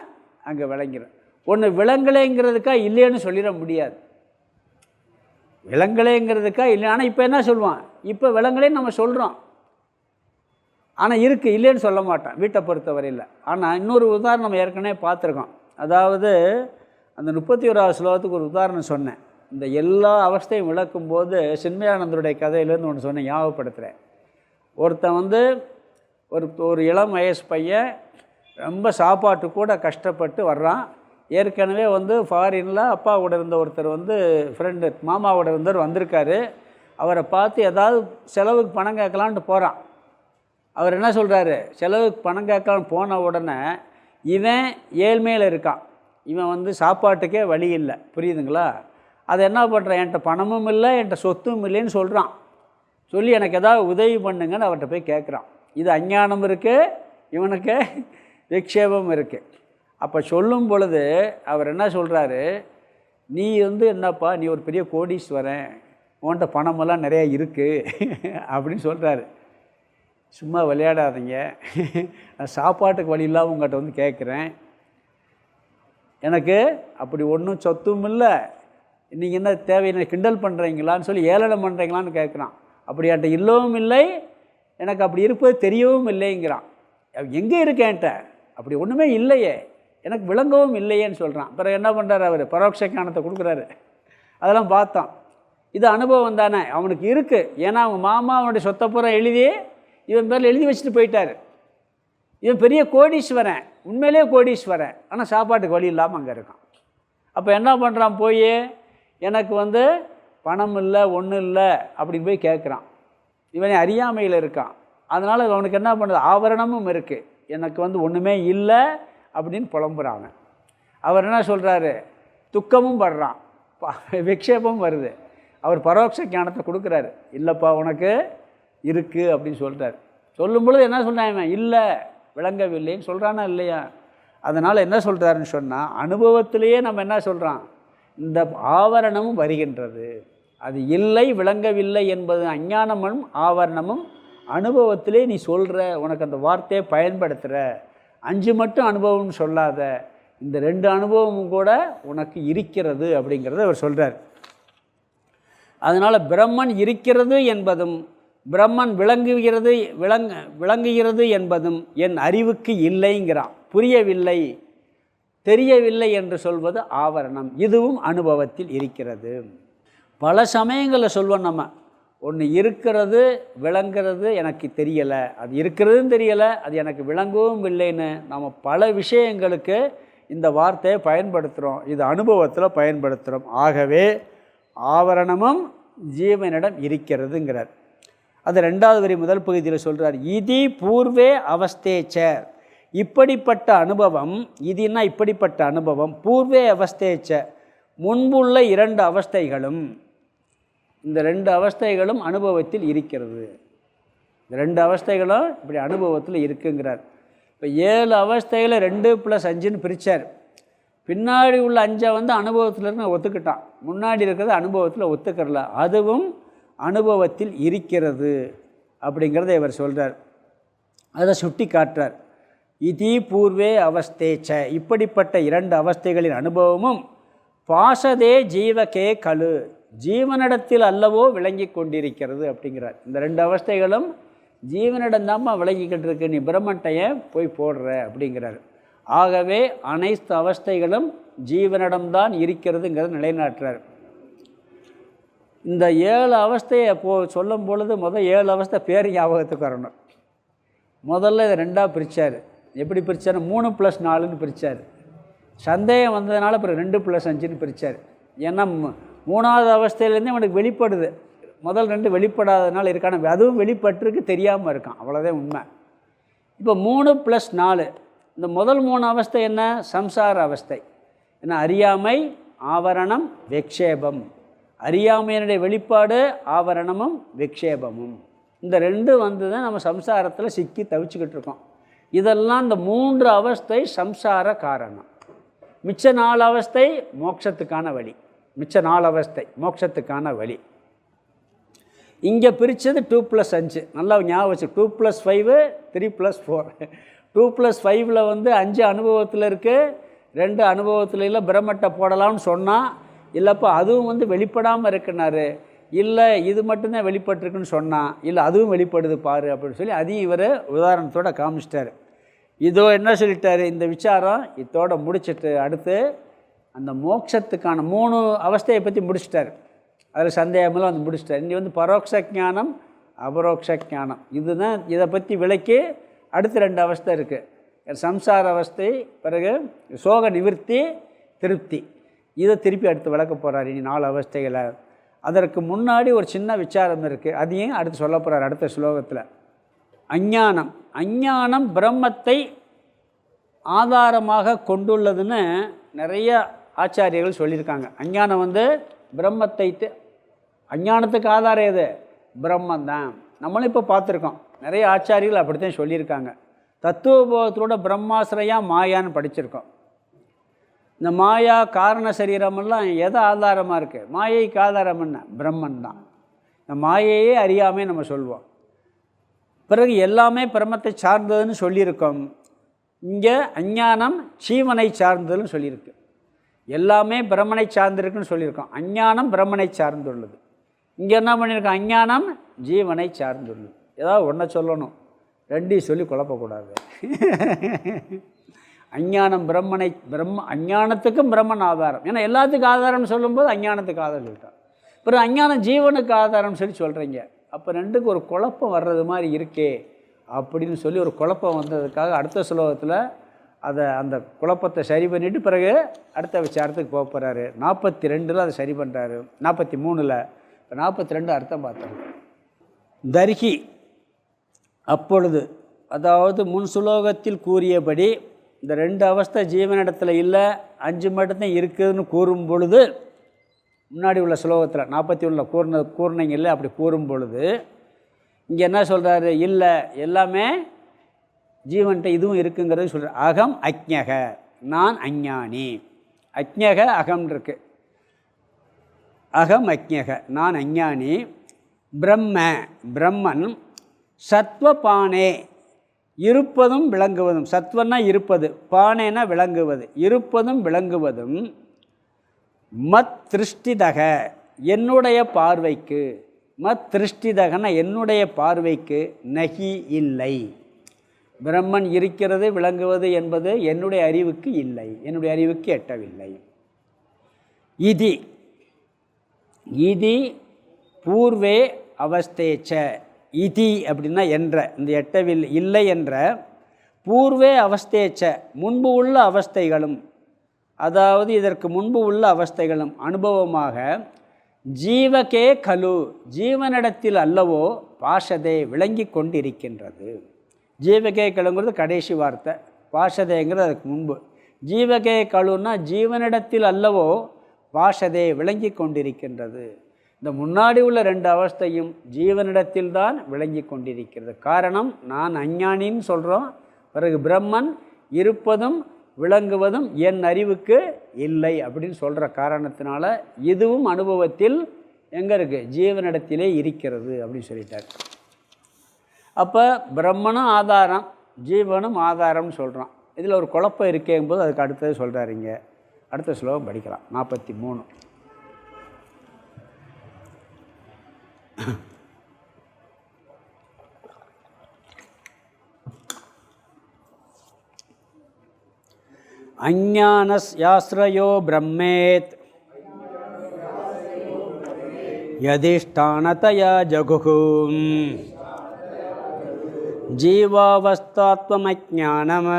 அங்கே விளங்கிறோம். ஒன்று விளங்கலைங்கிறதுக்கா இல்லைன்னு சொல்லிட முடியாது. விளங்கலைங்கிறதுக்கா இல்லை, ஆனால் இப்போ என்ன சொல்லுவான்? இப்போ விளங்கலைன்னு நம்ம சொல்கிறோம், ஆனால் இருக்குது, இல்லைன்னு சொல்ல மாட்டான் வீட்டை பொறுத்தவரையில். ஆனால் இன்னொரு உதாரணம் நம்ம ஏற்கனவே பார்த்துருக்கோம். அதாவது அந்த 31வது ஸ்லோகத்துக்கு ஒரு உதாரணம் சொன்னேன். இந்த எல்லா அவஸ்தையும் விளக்கும்போது சின்மயானந்தருடைய கதையிலேருந்து ஒன்று சொன்னேன், ஞாபகப்படுத்துகிறேன். ஒருத்தன் வந்து ஒரு இளம் வயசு பையன் ரொம்ப சாப்பாட்டு கூட கஷ்டப்பட்டு வர்றான். ஏற்கனவே வந்து ஃபாரினில் அப்பா கூட இருந்த ஒருத்தர் வந்து ஃப்ரெண்டு மாமாவோட இருந்தவர் வந்திருக்காரு. அவரை பார்த்து ஏதாவது செலவுக்கு பணம் கேட்கலான்ட்டு போகிறான். அவர் என்ன சொல்கிறாரு? செலவுக்கு பணம் கேட்கலான்னு போன உடனே இவன் ஏழ்மையில் இருக்கான், இவன் வந்து சாப்பாட்டுக்கே வழி இல்லை, புரியுதுங்களா? அதை என்ன பண்ணுறான்? என்கிட்ட பணமும் இல்லை, என்கிட்ட சொத்தும் இல்லைன்னு சொல்கிறான். சொல்லி எனக்கு ஏதாவது உதவி பண்ணுங்கன்னு அவர்கிட்ட போய் கேட்குறான். இது அஞ்ஞானம் இருக்குது, இவனுக்கு விக்ஷேபம் இருக்குது. அப்போ சொல்லும் பொழுது அவர் என்ன சொல்கிறாரு? நீ வந்து என்னப்பா, நீ ஒரு பெரிய கோடீஸ்வரன், உன்கிட்ட பணமெல்லாம் நிறையா இருக்குது அப்படின்னு சொல்கிறாரு. சும்மா விளையாடாதீங்க, நான் சாப்பாட்டுக்கு வழி இல்லாமல் உங்கள்கிட்ட வந்து கேட்குறேன், எனக்கு அப்படி ஒன்றும் சொத்தும் இல்லை, நீங்கள் என்ன தேவையான கிண்டல் பண்ணுறீங்களான்னு சொல்லி ஏளனம் பண்ணுறீங்களான்னு கேட்குறான். அப்படி என்கிட்ட இல்லவும் இல்லை, எனக்கு அப்படி இருப்பது தெரியவும் இல்லைங்கிறான். எங்கே இருக்கேன்ட்ட அப்படி ஒன்றுமே இல்லையே, எனக்கு விளங்கவும் இல்லையேன்னு சொல்கிறான். அப்புறம் என்ன பண்ணுறாரு? அவர் பரோட்ச ஞானத்தை கொடுக்குறாரு. அதெல்லாம் பார்த்தோம். இது அனுபவம் தானே, அவனுக்கு இருக்குது. ஏன்னா அவன் மாமா அவனுடைய சொத்தப்புறம் எழுதி இவன் பேரில் எழுதி வச்சுட்டு போயிட்டார். இவன் பெரிய கோடீஸ்வரன், உண்மையிலே கோடீஸ்வரன், ஆனால் சாப்பாட்டுக்கு வழி இல்லாமல் அங்கே இருக்கான். அப்போ என்ன பண்ணுறான்? போய் எனக்கு வந்து பணம் இல்லை, ஒன்றும் இல்லை அப்படின்னு போய் கேட்குறான். இவனை அறியாமையில் இருக்கான். அதனால் அவனுக்கு என்ன பண்ணுறது? ஆவரணமும் இருக்குது, எனக்கு வந்து ஒன்றுமே இல்லை அப்படின்னு புலம்புறாங்க. அவர் என்ன சொல்கிறாரு? துக்கமும் படுறான், விக்ஷேபமும் வருது. அவர் பரோட்ச ஞானத்தை கொடுக்குறாரு. இல்லைப்பா உனக்கு இருக்குது அப்படின்னு சொல்கிறார். சொல்லும் பொழுது என்ன சொல்கிறான்? இல்லை, விளங்கவில்லைன்னு சொல்கிறானா இல்லையா? அதனால் என்ன சொல்கிறாருன்னு சொன்னால், அனுபவத்திலேயே நம்ம என்ன சொல்கிறோம்? இந்த ஆவரணமும் வருகின்றது, அது இல்லை, விளங்கவில்லை என்பது அஞ்ஞானமும் ஆவரணமும் அனுபவத்திலே நீ சொல்கிற, உனக்கு அந்த வார்த்தையை பயன்படுத்துகிற. 5 மட்டும் அனுபவம்னு சொல்லாத, இந்த 2 அனுபவமும் கூட உனக்கு இருக்கிறது அப்படிங்கிறத அவர் சொல்கிறார். அதனால் பிரம்மன் இருக்கிறது என்பதும் பிரம்மன் விளங்குகிறது என்பதும் என் அறிவுக்கு இல்லைங்கிறான். புரியவில்லை, தெரியவில்லை என்று சொல்வது ஆவரணம், இதுவும் அனுபவத்தில் இருக்கிறது. பல சமயங்களில் சொல்வோம் நம்ம, ஒன்று இருக்கிறது விளங்குறது எனக்கு தெரியலை, அது இருக்கிறதுன்னு தெரியலை, அது எனக்கு விளங்கவும் இல்லைன்னு நம்ம பல விஷயங்களுக்கு இந்த வார்த்தையை பயன்படுத்துகிறோம். இது அனுபவத்தில் பயன்படுத்துகிறோம். ஆகவே ஆவரணமும் ஜீவனிடம் இருக்கிறதுங்கிறார். அது 2வது வரி முதல் பகுதியில் சொல்கிறார். இதி பூர்வே அவஸ்தேச்ச, இப்படிப்பட்ட அனுபவம், இதுன்னா இப்படிப்பட்ட அனுபவம், பூர்வே அவஸ்தேச்ச முன்புள்ள 2 அவஸ்தைகளும், இந்த 2 அவஸ்தைகளும் அனுபவத்தில் இருக்கிறது. இந்த 2 அவஸ்தைகளும் இப்படி அனுபவத்தில் இருக்குங்கிறார். இப்போ 7 அவஸ்தைகளை 2 + 5ன்னு பிரித்தார். பின்னாடி உள்ள 5 வந்து அனுபவத்தில் இருந்து ஒத்துக்கிட்டான், முன்னாடி இருக்கிறது அனுபவத்தில் ஒத்துக்கிறல, அதுவும் அனுபவத்தில் இருக்கிறது அப்படிங்கிறத இவர் சொல்கிறார். அதை சுட்டி காட்டுறார். இதி பூர்வே அவஸ்தேச்ச, இப்படிப்பட்ட 2 அவஸ்தைகளின் அனுபவமும் பாசதே ஜீவகே கலு, ஜீவனிடத்தில் அல்லவோ விளங்கி கொண்டிருக்கிறது அப்படிங்கிறார். இந்த 2 அவஸ்தைகளும் ஜீவனிடம்தாம்மா விளங்கிக்கிட்டு இருக்கு, நீ பிரம்மட்டைய போய் போடுற அப்படிங்கிறார். ஆகவே அனைத்து அவஸ்தைகளும் ஜீவனிடம்தான் இருக்கிறதுங்கிறத நிலைநாட்டுறார். இந்த 7 அவஸ்தையை சொல்லும் பொழுது 7 அவஸ்தை பேர் ஞாபகத்துக்கு வரணும். முதல்ல இதை 2ஆக பிரித்தார். எப்படி பிரித்தார்? 3 + 4ன்னு பிரித்தார். சந்தேகம் வந்ததுனால அப்புறம் 2 + 5ன்னு பிரித்தார். ஏன்னா 3வது அவஸ்தையிலேருந்து அவனுக்கு வெளிப்படுது, முதல் 2 வெளிப்படாததுனால இருக்கான, அதுவும் வெளிப்பட்டிருக்கு, தெரியாமல் இருக்கான், அவ்வளோதான் உண்மை. இப்போ 3 + 4, இந்த முதல் 3 அவஸ்தை என்ன? சம்சார அவஸ்தை. ஏன்னா அறியாமை, ஆவரணம், விக்ஷேபம். அறியாமையினுடைய வெளிப்பாடு ஆவரணமும் விக்ஷேபமும். இந்த 2 வந்து தான் நம்ம சம்சாரத்தில் சிக்கி தவிச்சுக்கிட்டு இருக்கோம். இதெல்லாம் இந்த 3 அவஸ்தை சம்சார காரணம். மிச்ச 4 அவஸ்தை மோட்சத்துக்கான வழி. மிச்ச 4 அவஸ்தை மோட்சத்துக்கான வழி. இங்கே பிரித்தது 2 + 5. நல்லா ஞாபகம் வச்சு, 2 + 5 3 + 4. 2 + 5ல் வந்து 5 அனுபவத்தில் இருக்குது, 2 அனுபவத்தில் இல்லை, பிரம்மட்டை போடலாம்னு சொன்னால், இல்லைப்பா அதுவும் வந்து வெளிப்படாமல் இருக்குனாரு, இல்லை இது மட்டும்தான் வெளிப்பட்டிருக்குன்னு சொன்னால், இல்லை அதுவும் வெளிப்படுது பாரு அப்படின்னு சொல்லி அதையும் இவர் உதாரணத்தோடு காமிச்சிட்டார். இதோ என்ன சொல்லிட்டார், இந்த விசாரம் இதோட முடிச்சுட்டு அடுத்து அந்த மோட்சத்துக்கான 3 அவஸ்தையை பற்றி முடிச்சிட்டார். அதில் சந்தேகமெல்லாம் வந்து முடிச்சிட்டார். இங்கே வந்து பரோட்ச ஞானம், அபரோக்ஷ ஞானம், இதுதான். இதை பற்றி விளக்கி அடுத்த 2 அவஸ்தை இருக்குது. சம்சார அவஸ்தை, பிறகு சோக நிவர்த்தி, திருப்தி. இதை திருப்பி அடுத்து விளக்க போகிறார். இனி 4 அவஸ்தைகளை. அதற்கு முன்னாடி ஒரு சின்ன விசாரம் இருக்குது, அதையும் அடுத்து சொல்ல போகிறார் அடுத்த ஸ்லோகத்தில். அஞ்ஞானம். அஞ்ஞானம் பிரம்மத்தை ஆதாரமாக கொண்டுள்ளதுன்னு நிறைய ஆச்சாரியர்கள் சொல்லியிருக்காங்க. அஞ்ஞானம் வந்து பிரம்மத்தை, அஞ்ஞானத்துக்கு ஆதாரம் எது? பிரம்மந்தான். நம்மளும் இப்போ பார்த்துருக்கோம், நிறைய ஆச்சாரியர்கள் அப்படித்தான் சொல்லியிருக்காங்க. தத்துவபோதத்தோட பிரம்மாசிரியா மாயான்னு படிச்சிருக்கோம். இந்த மாயா காரண சரீரமெல்லாம் எதை ஆதாரமாக இருக்குது? மாயைக்கு ஆதாரம் என்ன? பிரம்மன் தான். இந்த மாயையே அறியாமல் நம்ம சொல்வோம். பிறகு எல்லாமே பிரம்மத்தை சார்ந்ததுன்னு சொல்லியிருக்கோம். இங்கே அஞ்ஞானம் ஜீவனை சார்ந்ததுன்னு சொல்லியிருக்கு. எல்லாமே பிரம்மனை சார்ந்திருக்குன்னு சொல்லியிருக்கோம். அஞ்ஞானம் பிரம்மனை சார்ந்துள்ளது. இங்கே என்ன பண்ணியிருக்கோம்? அஞ்ஞானம் ஜீவனை சார்ந்துள்ளது. ஏதாவது ஒன்றை சொல்லணும், 2ஐயும் சொல்லி குழப்பக்கூடாது. அஞ்ஞானம் பிரம்மனை, அஞ்ஞானத்துக்கும் பிரம்மன் ஆதாரம். ஏன்னா எல்லாத்துக்கும் ஆதாரம்னு சொல்லும்போது அஞ்ஞானத்துக்கு ஆதாரம் சொல்லிட்டான். அப்புறம் அஞ்ஞானம் ஜீவனுக்கு ஆதாரம்னு சொல்லி சொல்கிறீங்க. அப்போ 2க்கு ஒரு குழப்பம் வர்றது மாதிரி இருக்கே அப்படின்னு சொல்லி ஒரு குழப்பம் வந்ததுக்காக அடுத்த ஸ்லோகத்தில் அதை அந்த குழப்பத்தை சரி பண்ணிவிட்டு பிறகு அடுத்த விசாரத்துக்கு போக போகிறாரு. 42ல் அதை சரி பண்ணுறாரு, 43ல். இப்போ 42 அர்த்தம் பார்த்தோம். தர்ஹி, அப்பொழுது, அதாவது முன் சுலோகத்தில் கூறியபடி இந்த 2 அவஸ்தை ஜீவனிடத்தில் இல்லை, 5 மட்டும்தான் இருக்குதுன்னு கூறும் பொழுது, முன்னாடி உள்ள ஸ்லோகத்தில் 41 கூர்ணிங்க இல்லை, அப்படி கூறும் பொழுது இங்கே என்ன சொல்கிறாரு? இல்லை, எல்லாமே ஜீவன்கிட்ட இதுவும் இருக்குங்கிறது சொல்கிறார். அகம் அக்ஞக, நான் அஞ்ஞானி. அக்ஞக அகம் இருக்கு. அகம் அக்ஞக, நான் அஞ்ஞானி. பிரம்மன் சத்வபானே, இருப்பதும் விளங்குவதும். சத்வன்னா இருப்பது, பானேனா விளங்குவது, இருப்பதும் விளங்குவதும். மத் திருஷ்டிதக, என்னுடைய பார்வைக்கு. மத் திருஷ்டிதகன என்னுடைய பார்வைக்கு. நகி இல்லை. பிரம்மன் இருக்கிறது, விளங்குவது என்பது என்னுடைய அறிவுக்கு இல்லை, என்னுடைய அறிவுக்கு எட்டவில்லை. இதி பூர்வே அவஸ்தேச்ச. இதி அப்படின்னா என்ற, இந்த எட்டவில் இல்லை என்ற. பூர்வே அவஸ்தேச்ச, முன்பு உள்ள அவஸ்தைகளும், அதாவது இதற்கு முன்பு உள்ள அவஸ்தைகளும் அனுபவமாக. ஜீவகே கலு, ஜீவனிடத்தில் அல்லவோ பாஷதே விளங்கி கொண்டிருக்கின்றது. ஜீவகே கழுங்கிறது கடைசி வார்த்தை, பாஷதேங்கிறது அதுக்கு முன்பு. ஜீவகே கழுன்னா ஜீவனிடத்தில் அல்லவோ பாஷதே விளங்கி கொண்டிருக்கின்றது. இந்த முன்னாடி உள்ள 2 அவஸ்தையும் ஜீவனிடத்தில் தான் விளங்கி கொண்டிருக்கிறது. காரணம், நான் அஞ்ஞானின்னு சொல்கிறோம், பிறகு பிரம்மன் இருப்பதும் விளங்குவதும் என் அறிவுக்கு இல்லை அப்படின்னு சொல்கிற காரணத்தினால இதுவும் அனுபவத்தில் எங்கே இருக்குது, ஜீவனிடத்திலே இருக்கிறது அப்படின்னு சொல்லிட்டார். அப்போ பிரம்மனும் ஆதாரம், ஜீவனும் ஆதாரம்னு சொல்கிறான். இதில் ஒரு குழப்பம் இருக்கேங்கும்போது அதுக்கு அடுத்தது சொல்கிறாருங்க. அடுத்த ஸ்லோகம் படிக்கலாம். 43. அஞ்ஞானஸ்யாஸ்ரயோ பிரம்மேத் யதிஷ்டானதயா ஜகுகும் ஜீவாவஸ்தாத்வமஜ்ஞானம்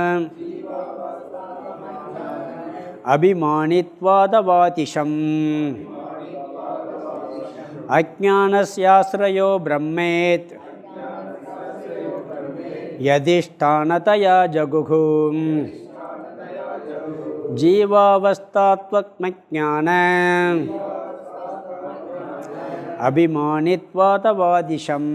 அபிமானித்வாதவாதிஷம். அஜ்ஞானஸ்யாஸ்ரயோ பிரம்மேத் யதிஷ்டானதயா ஜகுகும் ஜீவாவஸ்தாத்வமஜ்ஞானம் அபிமானித்வாதவாதிஷம்.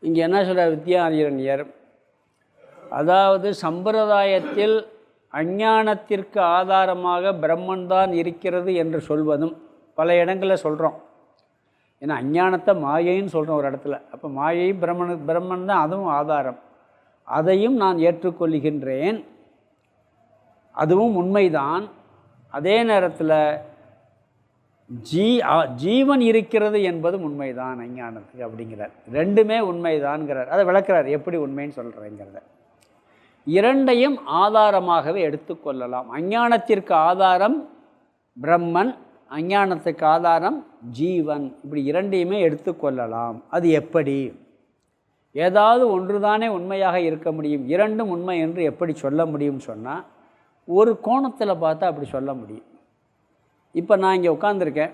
இங்கே என்ன சொல்கிறார் வித்யாரண்யர், அதாவது சம்பிரதாயத்தில் அஞ்ஞானத்திற்கு ஆதாரமாக பிரம்மன் தான் இருக்கிறது என்று சொல்வதும் பல இடங்களில் சொல்கிறோம். ஏன்னா அஞ்ஞானத்தை மாயைன்னு சொல்கிறோம் ஒரு இடத்துல. அப்போ மாயை பிரம்மன் தான், அதுவும் ஆதாரம். அதையும் நான் ஏற்றுக்கொள்கின்றேன், அதுவும் உண்மைதான். அதே நேரத்தில் ஜீவன் இருக்கிறது என்பதும் உண்மைதான் அஞ்ஞானத்துக்கு அப்படிங்கிறார். ரெண்டுமே உண்மைதான்ங்கிறார். அதை விளக்குறார் எப்படி உண்மைன்னு சொல்கிறேங்கிறத. இரண்டையும் ஆதாரமாகவே எடுத்துக்கொள்ளலாம். அஞ்ஞானத்திற்கு ஆதாரம் பிரம்மன், அஞ்ஞானத்துக்கு ஆதாரம் ஜீவன், இப்படி இரண்டையுமே எடுத்துக்கொள்ளலாம். அது எப்படி? ஏதாவது ஒன்று தானே உண்மையாக இருக்க முடியும், இரண்டும் உண்மை என்று எப்படி சொல்ல முடியும்னு சொன்னால் ஒரு கோணத்தில் பார்த்தா அப்படி சொல்ல முடியும். இப்போ நான் இங்கே உட்காந்துருக்கேன்,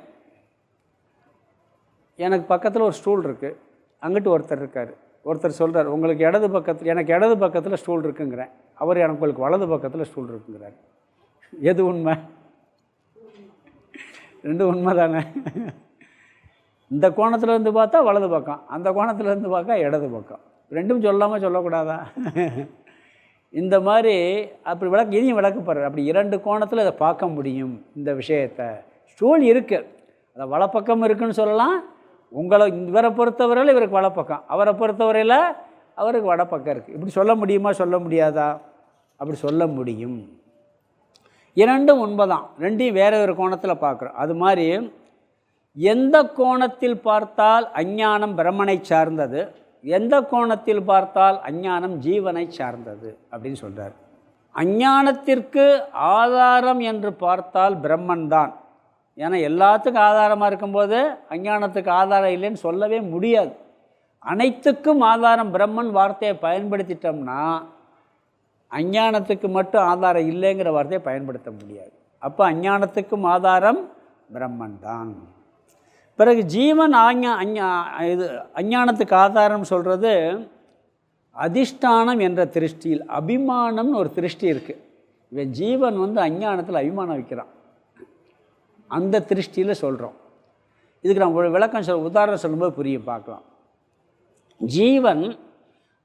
எனக்கு பக்கத்தில் ஒரு ஸ்டூல் இருக்குது, அங்கிட்டு ஒருத்தர் இருக்கார். ஒருத்தர் சொல்கிறார் உங்களுக்கு இடது பக்கத்தில், எனக்கு இடது பக்கத்தில் ஸ்டூல் இருக்குங்கிறேன், அவர் எனக்கு வலது பக்கத்தில் ஸ்டூல் இருக்குங்கிறார். எது உண்மை? ரெண்டும் உண்மை தானே. இந்த கோணத்தில் இருந்து பார்த்தா வலது பக்கம், அந்த கோணத்தில் இருந்து பார்த்தா இடது பக்கம். ரெண்டும் சொல்லாமல் சொல்லக்கூடாதா? இந்த மாதிரி அப்படி இதையும் விளக்கப்படுற. அப்படி 2 கோணத்தில் இதை பார்க்க முடியும் இந்த விஷயத்தை. ஸ்டூல் இருக்குது, அதை வலப்பக்கம் இருக்குதுன்னு சொல்லலாம். இவரை பொறுத்தவரையில் இவருக்கு வலப்பக்கம், அவரை பொறுத்தவரையில் அவருக்கு வடப்பக்கம் இருக்குது. இப்படி சொல்ல முடியுமா? சொல்ல முடியாதா? அப்படி சொல்ல முடியும். இரண்டும் உண்மைதான், ரெண்டையும் வேறு ஒரு கோணத்தில் பார்க்குறோம். அது மாதிரி எந்த கோணத்தில் பார்த்தால் அஞ்ஞானம் பிரம்மனை சார்ந்தது, எந்த கோணத்தில் பார்த்தால் அஞ்ஞானம் ஜீவனை சார்ந்தது அப்படின்னு சொல்கிறார். அஞ்ஞானத்திற்கு ஆதாரம் என்று பார்த்தால் பிரம்மன் தான். ஏன்னா எல்லாத்துக்கும் ஆதாரமாக இருக்கும்போது அஞ்ஞானத்துக்கு ஆதாரம் இல்லைன்னு சொல்லவே முடியாது. அனைத்துக்கும் ஆதாரம் பிரம்மன் வார்த்தையை பயன்படுத்திட்டோம்னா அஞ்ஞானத்துக்கு மட்டும் ஆதாரம் இல்லைங்கிற வார்த்தையை பயன்படுத்த முடியாது. அப்போ அஞ்ஞானத்துக்கும் ஆதாரம் பிரம்மன் தான். பிறகு ஜீவன் அஞ்ஞானத்துக்கு ஆதாரம் சொல்கிறது அதிஷ்டானம் என்ற திருஷ்டியில். அபிமானம்னு ஒரு திருஷ்டி இருக்குது. இவன் ஜீவன் அஞ்ஞானத்தில் அபிமானம் வைக்கிறான், அந்த திருஷ்டியில் சொல்கிறோம். இதுக்கு நம்ம விளக்கம் உதாரணம் சொல்லும்போது புரியும், பார்க்கலாம். ஜீவன்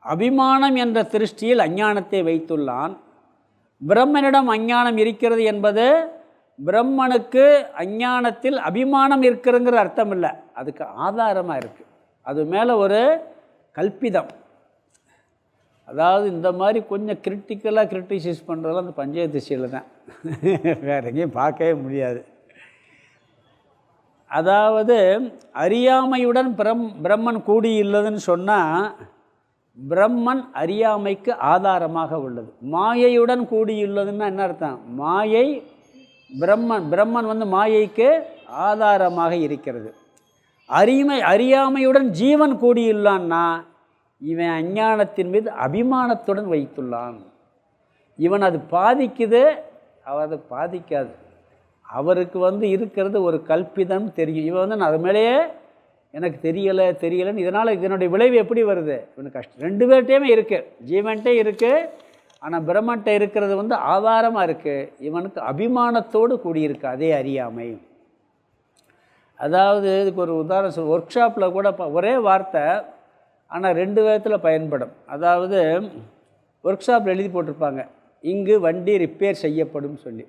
அபிமானம் என்ற திருஷ்டியில் அஞ்ஞானத்தை வைத்துள்ளான். பிரம்மனிடம் அஞ்ஞானம் இருக்கிறது என்பது பிரம்மனுக்கு அஞ்ஞானத்தில் அபிமானம் இருக்கிறங்கிற அர்த்தம் இல்லை, அதுக்கு ஆதாரமாக இருக்குது. அது மேலே ஒரு கல்பிதம். அதாவது இந்த மாதிரி கொஞ்சம் கிரிட்டிக்கலாக கிரிட்டிசைஸ் பண்ணுறதெல்லாம் அந்த பஞ்சாயத்து திசையில் தான், வேறு எங்கேயும் பார்க்கவே முடியாது. அதாவது அறியாமையுடன் பிரம்மன் கூடியுள்ளதுன்னு சொன்னால் பிரம்மன் அறியாமைக்கு ஆதாரமாக உள்ளது. மாயையுடன் கூடியுள்ளதுன்னா என்ன அர்த்தம்? மாயை பிரம்மன் மாயைக்கு ஆதாரமாக இருக்கிறது. அறியாமையுடன் ஜீவன் கூடியுள்ளான்னா இவன் அஞ்ஞானத்தின் மீது அபிமானத்துடன் வைத்துள்ளான். இவன் அது பாதிக்குது, அவன் அது பாதிக்காது. அவருக்கு இருக்கிறது ஒரு கல்பிதம் தெரியும். இவன் நான் அது மேலேயே எனக்கு தெரியலைன்னு இதனால் இதனுடைய விளைவு எப்படி வருது? இவனுக்கு கஷ்டம். 2 பேர்கிட்டையுமே இருக்குது, ஜீவன்கிட்டே இருக்குது. ஆனால் பிரம்மன்ட்ட இருக்கிறது ஆதாரமாக இருக்குது. இவனுக்கு அபிமானத்தோடு கூடியிருக்கு அதே அறியாமை. அதாவது இதுக்கு ஒரு உதாரணம் சொல். ஒர்க் ஷாப்பில் கூட ஒரே வார்த்தை ஆனால் 2 விதத்தில் பயன்படும். அதாவது ஒர்க் ஷாப்பில் எழுதி போட்டிருப்பாங்க, இங்கு வண்டி ரிப்பேர் செய்யப்படும் சொல்லி.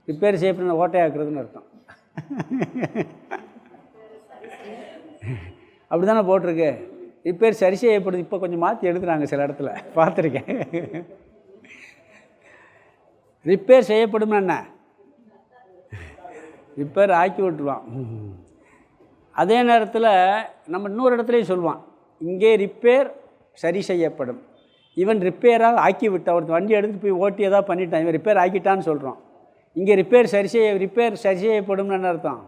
ரிப்பேர் செய்யப்படும் ஓட்டையாக்குறதுன்னு அர்த்தம். அப்படி தானே போட்டிருக்கு. ரிப்பேர் சரி செய்யப்படுது. இப்போ கொஞ்சம் மாற்றி எழுதுறாங்க சில இடத்துல, பார்த்துருக்கேன். ரிப்பேர் செய்யப்படும் என்ன? ரிப்பேர் ஆக்கி விட்டுருவான். அதே நேரத்தில் நம்ம இன்னொரு இடத்துலையும் சொல்லுவான், இங்கே ரிப்பேர் சரி செய்யப்படும். இவன் ரிப்பேராக ஆக்கி விட்டான். ஒருத்தர் வண்டி எடுத்துகிட்டு போய் ஓட்டி ஏதாவது பண்ணிட்டான், இவன் ரிப்பேர் ஆக்கிட்டான்னு சொல்கிறான். இங்கே ரிப்பேர் சரி செய்யப்படும்னு என்ன அர்த்தம்?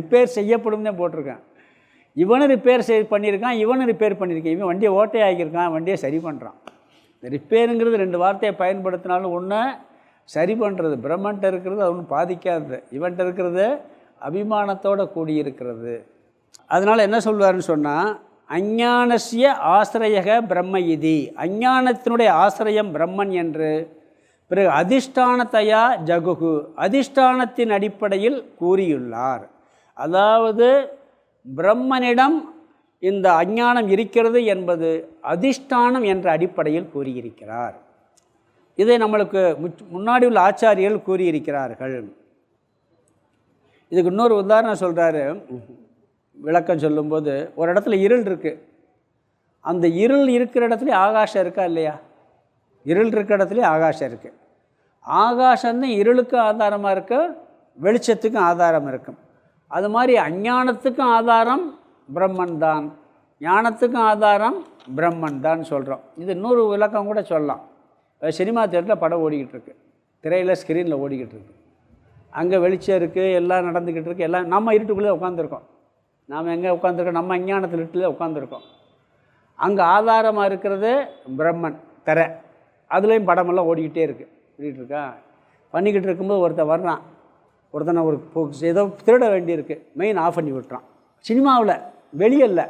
ரிப்பேர் செய்யப்படும் தான் போட்டிருக்கேன். இவனும் ரிப்பேர் பண்ணியிருக்கான், இவனும் ரிப்பேர் பண்ணியிருக்கான். இவன் வண்டியை ஓட்டை ஆக்கியிருக்கான், வண்டியை சரி பண்ணுறான். இந்த ரிப்பேருங்கிறது 2 வார்த்தையை பயன்படுத்தினாலும் ஒன்று சரி பண்ணுறது, பிரம்மன்ட்ட இருக்கிறது அது ஒன்றும் பாதிக்காது. இவன்ட்ட இருக்கிறது அபிமானத்தோடு கூடியிருக்கிறது. அதனால் என்ன சொல்வாருன்னு சொன்னால், அஞ்ஞானசிய ஆசிரியக பிரம்ம இதி, அஞ்ஞானத்தினுடைய ஆசிரியம் பிரம்மன் என்று. பிறகு அதிஷ்டானத்தையா ஜகுகு, அதிஷ்டானத்தின் அடிப்படையில் கூறியுள்ளார். அதாவது பிரம்மனிடம் இந்த அஞ்ஞானம் இருக்கிறது என்பது அதிஷ்டானம் என்ற அடிப்படையில் கூறியிருக்கிறார். இதை நம்மளுக்கு முன்னாடி உள்ள ஆச்சாரியர்கள் கூறியிருக்கிறார்கள். இதுக்கு இன்னொரு உதாரணம் சொல்கிறாரு. விளக்கம் சொல்லும்போது, ஒரு இடத்துல இருள் இருக்குது. அந்த இருள் இருக்கிற இடத்துலையும் ஆகாசம் இருக்கா இல்லையா? இருள் இருக்கிற இடத்துலையும் ஆகாசம் இருக்குது. ஆகாசம்தான் இருளுக்கும் ஆதாரமாக இருக்குது, வெளிச்சத்துக்கும் ஆதாரம் இருக்கும். அது மாதிரி அஞ்ஞானத்துக்கும் ஆதாரம் பிரம்மன் தான், ஞானத்துக்கும் ஆதாரம் பிரம்மன் தான் சொல்கிறோம். இது இன்னொரு விளக்கம் கூட சொல்லலாம். சினிமா தியேட்டரில் படம் ஓடிக்கிட்டு இருக்கு, திரையில் ஸ்க்ரீனில் ஓடிக்கிட்டு இருக்கு. அங்கே வெளிச்சம் இருக்குது, எல்லாம் நடந்துக்கிட்டு இருக்குது. எல்லாம் நம்ம இருட்டுக்குள்ளே உட்காந்துருக்கோம். நாம் எங்கே உட்காந்துருக்கோம்? நம்ம அஞ்ஞானத்தில் இருட்டில் உட்காந்துருக்கோம். அங்கே ஆதாரமாக இருக்கிறது பிரம்மன் திரை. அதுலேயும் படமெல்லாம் ஓடிக்கிட்டே இருக்குது. ஓடிக்கிட்டு இருக்கா, பண்ணிக்கிட்டு இருக்கும்போது ஒருத்தன் வர்றான். ஒருத்தனை ஒரு ஏதோ திருட வேண்டியிருக்கு, மெயின் ஆஃப் பண்ணி விட்டுறான். சினிமாவில் வெளியே இல்லை,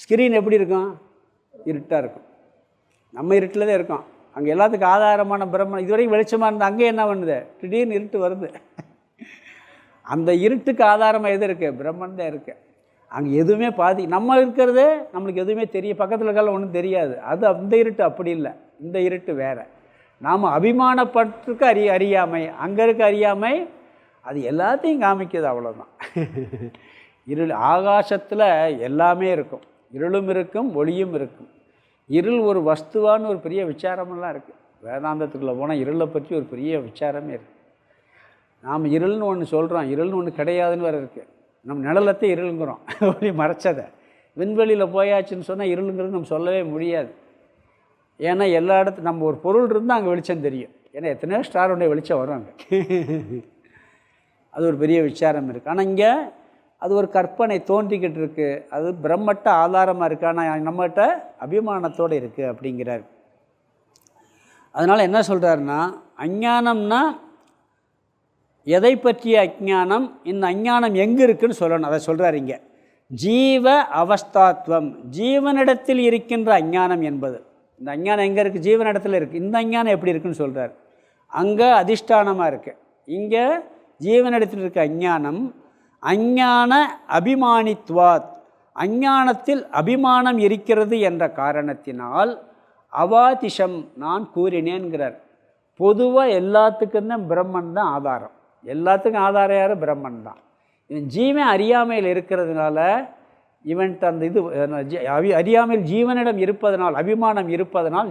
ஸ்க்ரீன் எப்படி இருக்கும்? இருட்டாக இருக்கும். நம்ம இருட்டில் தான் இருக்கோம். அங்கே எல்லாத்துக்கும் ஆதாரமான பிரம்மன் இதுவரைக்கும் வெளிச்சமாக இருந்தால் அங்கே என்ன பண்ணுது? திடீர்னு இருட்டு வருது. அந்த இருட்டுக்கு ஆதாரமாக எது இருக்குது? பிரம்மன் தான் இருக்குது. அங்கே எதுவுமே நம்ம இருக்கிறது நம்மளுக்கு எதுவுமே பக்கத்தில் இருக்கால ஒன்றும் தெரியாது. அது அந்த இருட்டு அப்படி இல்லை, இந்த இருட்டு வேறு. நாம் அபிமானப்பட்டிருக்க அறியாமை, அங்கே இருக்க அறியாமை அது எல்லாத்தையும் காமிக்குது, அவ்வளோதான். இருள் ஆகாசத்தில் எல்லாமே இருக்கும், இருளும் இருக்கும், ஒளியும் இருக்கும். இருள் ஒரு வஸ்துவான்னு ஒரு பெரிய விசாரமெல்லாம் இருக்குது. வேதாந்தத்துக்குள்ளே போனால் இருளை பற்றி ஒரு பெரிய விசாரமே இருக்குது. நாம் இருள்னு ஒன்று சொல்கிறோம், இருள்னு ஒன்று கிடையாதுன்னு வேறு இருக்குது. நம்ம நிழலத்தை இருளுங்கிறோம், ஒளி மறைச்சதை. விண்வெளியில் போயாச்சுன்னு சொன்னால் இருளுங்கிறது நம்ம சொல்லவே முடியாது. ஏன்னா எல்லா நம்ம ஒரு பொருள் இருந்தால் அங்கே வெளிச்சம் தெரியும். ஏன்னா எத்தனையோ ஸ்டாருடைய வெளிச்சம் வரும் அங்கே. அது ஒரு பெரிய விசாரம் இருக்குது. ஆனால் இங்கே அது ஒரு கற்பனை தோன்றிக்கிட்டு இருக்குது. அது பிரம்மட்ட ஆதாரமாக இருக்குது, ஆனால் நம்மகிட்ட அபிமானத்தோடு இருக்குது அப்படிங்கிறார். அதனால் என்ன சொல்கிறாருன்னா, அஞ்ஞானம்னா எதை பற்றிய அஞ்ஞானம்? இந்த அஞ்ஞானம் எங்கே இருக்குதுன்னு சொல்லணும். அதை சொல்கிறார் இங்கே. ஜீவ அவஸ்தாத்வம், ஜீவனிடத்தில் இருக்கின்ற அஞ்ஞானம் என்பது. இந்த அஞ்ஞானம் எங்கே இருக்குது? ஜீவனிடத்தில் இருக்குது. இந்த அஞ்ஞானம் எப்படி இருக்குன்னு சொல்கிறார். அங்கே அதிஷ்டானமாக இருக்குது, இங்கே ஜீவனிடத்தில் இருக்க அஞ்ஞானம். அஞ்ஞான அபிமானித்வாத், அஞ்ஞானத்தில் அபிமானம் இருக்கிறது என்ற காரணத்தினால் அவாதிஷம் நான் கூறினேன்கிறார். பொதுவாக எல்லாத்துக்கும் தான் பிரம்மன் தான் ஆதாரம். எல்லாத்துக்கும் ஆதாரம் யார்? பிரம்மன் தான். இவன் ஜீவன் அறியாமையில் இருக்கிறதுனால, இவன்ட்டு அந்த இது அறியாமையில் ஜீவனிடம் இருப்பதனால், அபிமானம் இருப்பதனால்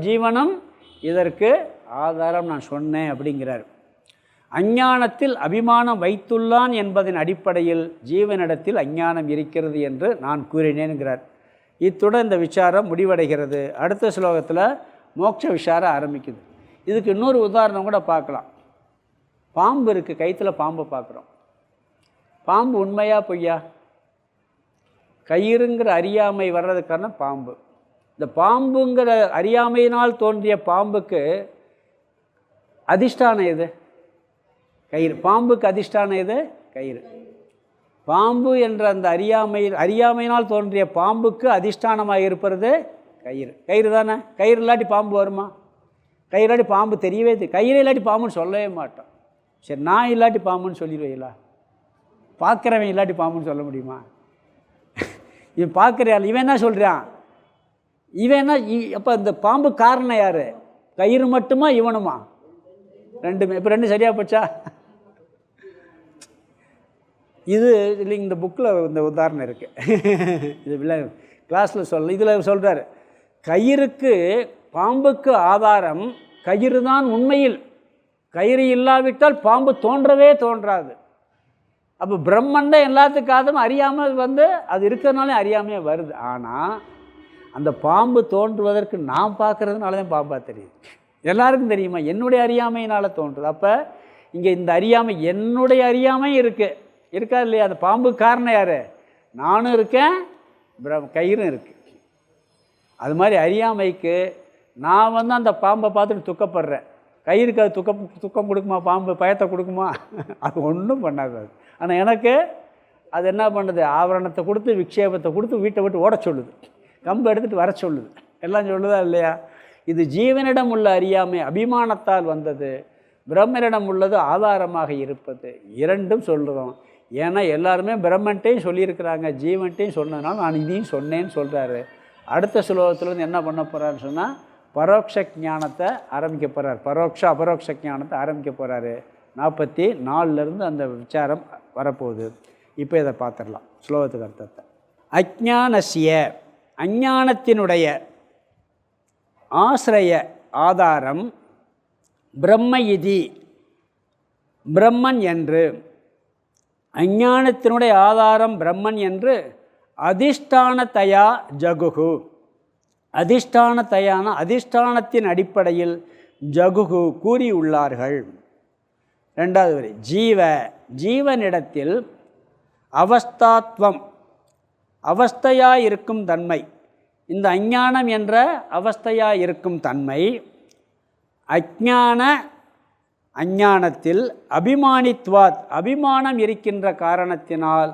ஜீவனம் இதற்கு ஆதாரம் நான் சொன்னேன் அப்படிங்கிறார். அஞ்ஞானத்தில் அபிமானம் வைத்துள்ளான் என்பதன் அடிப்படையில் ஜீவனிடத்தில் அஞ்ஞானம் இருக்கிறது என்று நான் கூறினேன்கிறார். இத்துடன் இந்த விசாரம் முடிவடைகிறது. அடுத்த ஸ்லோகத்தில் மோட்ச விசாரம் ஆரம்பிக்குது. இதுக்கு இன்னொரு உதாரணம் கூட பார்க்கலாம். பாம்பு இருக்குது, கைத்தில் பாம்பை பார்க்குறோம். பாம்பு உண்மையா பொய்யா? கயிறுங்கிற அறியாமை வர்றதுக்கான பாம்பு. இந்த பாம்புங்கிற அறியாமையினால் தோன்றிய பாம்புக்கு அதிஷ்டானம் எது? கயிறு. பாம்புக்கு அதிஷ்டானம் எது? கயிறு. பாம்பு என்ற அந்த அறியாமையினால் தோன்றிய பாம்புக்கு அதிஷ்டானமாக இருப்பது கயிறு. கயிறு தானே. கயிறு இல்லாட்டி பாம்பு வருமா? கயிறு இல்லாட்டி பாம்பு தெரியவே கயிறு இல்லாட்டி பாம்புன்னு சொல்லவே மாட்டோம். சரி, நான் இல்லாட்டி பாம்புன்னு சொல்லிடுவீங்களா? பார்க்குறவன் இல்லாட்டி பாம்புன்னு சொல்ல முடியுமா? இவன் பார்க்குறியாள், இவன் என்ன சொல்கிறான்? இவன் என்ன? அப்போ இந்த பாம்பு காரணம் யார்? கயிறு மட்டுமா இவனுமா? ரெண்டுமே. இப்போ ரெண்டு சரியாக போச்சா? இது இல்லைங்க, இந்த புக்கில் இந்த உதாரணம் இருக்குது. இது கிளாஸில் இதில் சொல்கிறார், கயிறுக்கு பாம்புக்கு ஆதாரம் கயிறு தான். உண்மையில் கயிறு இல்லாவிட்டால் பாம்பு தோன்றவே தோன்றாது. அப்போ பிரம்மன் தான் எல்லாத்துக்காகவும் அறியாமல் அது இருக்கிறதுனாலே அறியாமையே வருது. ஆனால் அந்த பாம்பு தோன்றுவதற்கு நான் பார்க்குறதுனால தான் பாம்பாக தெரியுது. எல்லாருக்கும் தெரியுமா? என்னுடைய அறியாமையினால் தோன்றுது. அப்போ இங்கே இந்த அறியாமை, என்னுடைய அறியாமை இருக்கா இல்லையா? அந்த பாம்பு காரணம் யார்? நானும் இருக்கேன், கயிறும் இருக்குது. அது மாதிரி அறியாமைக்கு நான் அந்த பாம்பை பார்த்துட்டு துக்கப்படுறேன். கயிறுக்கு அது துக்கம் கொடுக்குமா? பாம்பு பயத்தை கொடுக்குமா? அது ஒன்றும் பண்ணாது. அது ஆனால் எனக்கு அது என்ன பண்ணுது? ஆவரணத்தை கொடுத்து, விக்ஷேபத்தை கொடுத்து வீட்டை விட்டு ஓட சொல்லுது, கம்பு எடுத்துகிட்டு வர சொல்லுது, எல்லாம் சொல்லுதா இல்லையா? இது ஜீவனிடம் உள்ள அறியாமை அபிமானத்தால் வந்தது. பிரம்மனிடம் உள்ளது ஆதாரமாக இருப்பது. இரண்டும் சொல்கிறோம். ஏன்னா எல்லாருமே பிரம்மன்ட்டையும் சொல்லியிருக்கிறாங்க, ஜீவன்ட்டையும் சொன்னதுனால நான் இதையும் சொன்னேன்னு சொல்கிறாரு. அடுத்த ஸ்லோகத்துலேருந்து என்ன பண்ண போகிறாருன்னு சொன்னால், பரோட்ச ஞானத்தை ஆரம்பிக்க போகிறார். அபரோக்ஷ ஞானத்தை ஆரம்பிக்க போகிறாரு. 44 அந்த விசாரம் வரப்போகுது. இப்போ இதை பார்த்துடலாம் ஸ்லோகத்துக்கு அர்த்தத்தை. அஜ்ஞானஸ்ய, அஞ்ஞானத்தினுடைய ஆசிரிய ஆதாரம் பிரம்ம இதி, பிரம்மன் என்று, அஞ்ஞானத்தினுடைய ஆதாரம் பிரம்மன் என்று அதிஷ்டானதயா ஜகுகு, அதிஷ்டானதயான அதிஷ்டானத்தின் அடிப்படையில் ஜகுகு கூறியுள்ளார்கள். ரெண்டாவது வரி, ஜீவனிடத்தில் அவஸ்தாத்வம், அவஸ்தையாயிருக்கும் தன்மை, இந்த அஞ்ஞானம் என்ற அவஸ்தையாயிருக்கும் தன்மை அஞ்ஞானத்தில் அபிமானித்வாத், அபிமானம் இருக்கின்ற காரணத்தினால்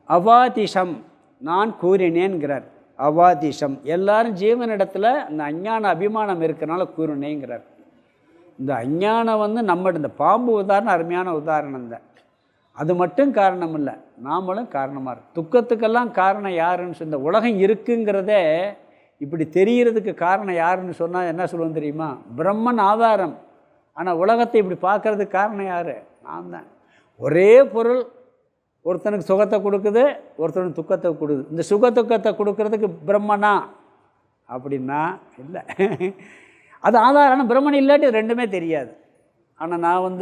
அவாதிஷம் நான் கூறினேன்கிறார். அவாதிஷம் எல்லாரும் ஜீவனிடத்தில் அந்த அஞ்ஞான அபிமானம் இருக்கிறனால கூறினேங்கிறார். இந்த அஞ்ஞானம் இந்த பாம்பு உதாரணம் அருமையான உதாரணம் தான். அது மட்டும் காரணம் இல்லை, நாமளும் காரணமாக இருக்கும். துக்கத்துக்கெல்லாம் காரணம் யாருன்னு இந்த உலகம் இருக்குங்கிறதே இப்படி தெரிகிறதுக்கு காரணம் யாருன்னு சொன்னால் என்ன சொல்லுவோம் தெரியுமா? பிரம்மன் ஆதாரம். ஆனால் உலகத்தை இப்படி பார்க்கறதுக்கு காரணம் யார்? நான் தான். ஒரே பொருள் ஒருத்தனுக்கு சுகத்தை கொடுக்குது, ஒருத்தனுக்கு துக்கத்தை கொடுக்குது. இந்த சுக துக்கத்தை கொடுக்கறதுக்கு பிரம்மனா அப்படின்னா இல்லை, அது ஆதாரம். பிரம்மன் இல்லாட்டி ரெண்டுமே தெரியாது. ஆனால் நான்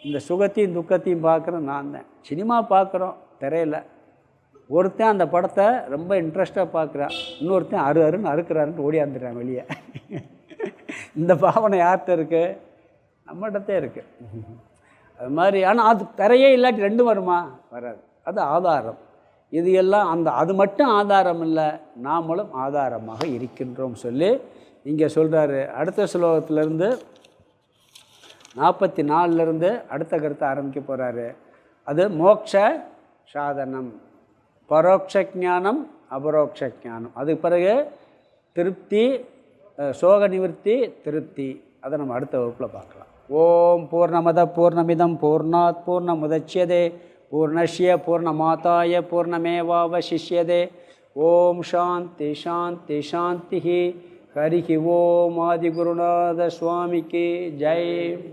இந்த சுகத்தையும் துக்கத்தையும் பார்க்குறேன் நான் தான். சினிமா பார்க்குறோம் திரையில், ஒருத்தன் அந்த படத்தை ரொம்ப இன்ட்ரெஸ்டாக பார்க்குறான், இன்னொருத்தன் அருன்னு அறுக்கிறாருன்னு ஓடியாந்துடுறான் வெளியே. இந்த பாவனை யார்கிட்ட இருக்குது? நம்மகிட்டே இருக்குது. அது மாதிரி. ஆனால் அது திரையே இல்லாட்டி ரெண்டும் வருமா? வராது. அது ஆதாரம். இது எல்லாம் அது மட்டும் ஆதாரம் இல்லை, நாமளும் ஆதாரமாக இருக்கின்றோம் சொல்லி இங்கே சொல்கிறாரு. அடுத்த ஸ்லோகத்திலேருந்து 44 அடுத்த கருத்தை ஆரம்பிக்க போகிறாரு. அது மோட்ச சாதனம், பரோட்ச ஞானம், அபரோக்ஷ ஞானம். அதுக்கு பிறகு திருப்தி, சோக நிவர்த்தி, திருப்தி. அதை நம்ம அடுத்த வகுப்பில் பார்க்கலாம். ஓம் பூர்ணமத பூர்ணமிதம் பூர்ணாத் பூர்ணமுதச்யதே பூர்ணஸ்ய பூர்ணமாதாய பூர்ணமேவாவசிஷ்யதே. ஓம் சாந்தி சாந்தி சாந்தி. ஹரிஹி ஓம். ஆதிகுருநாத சுவாமிக்கு ஜெய்.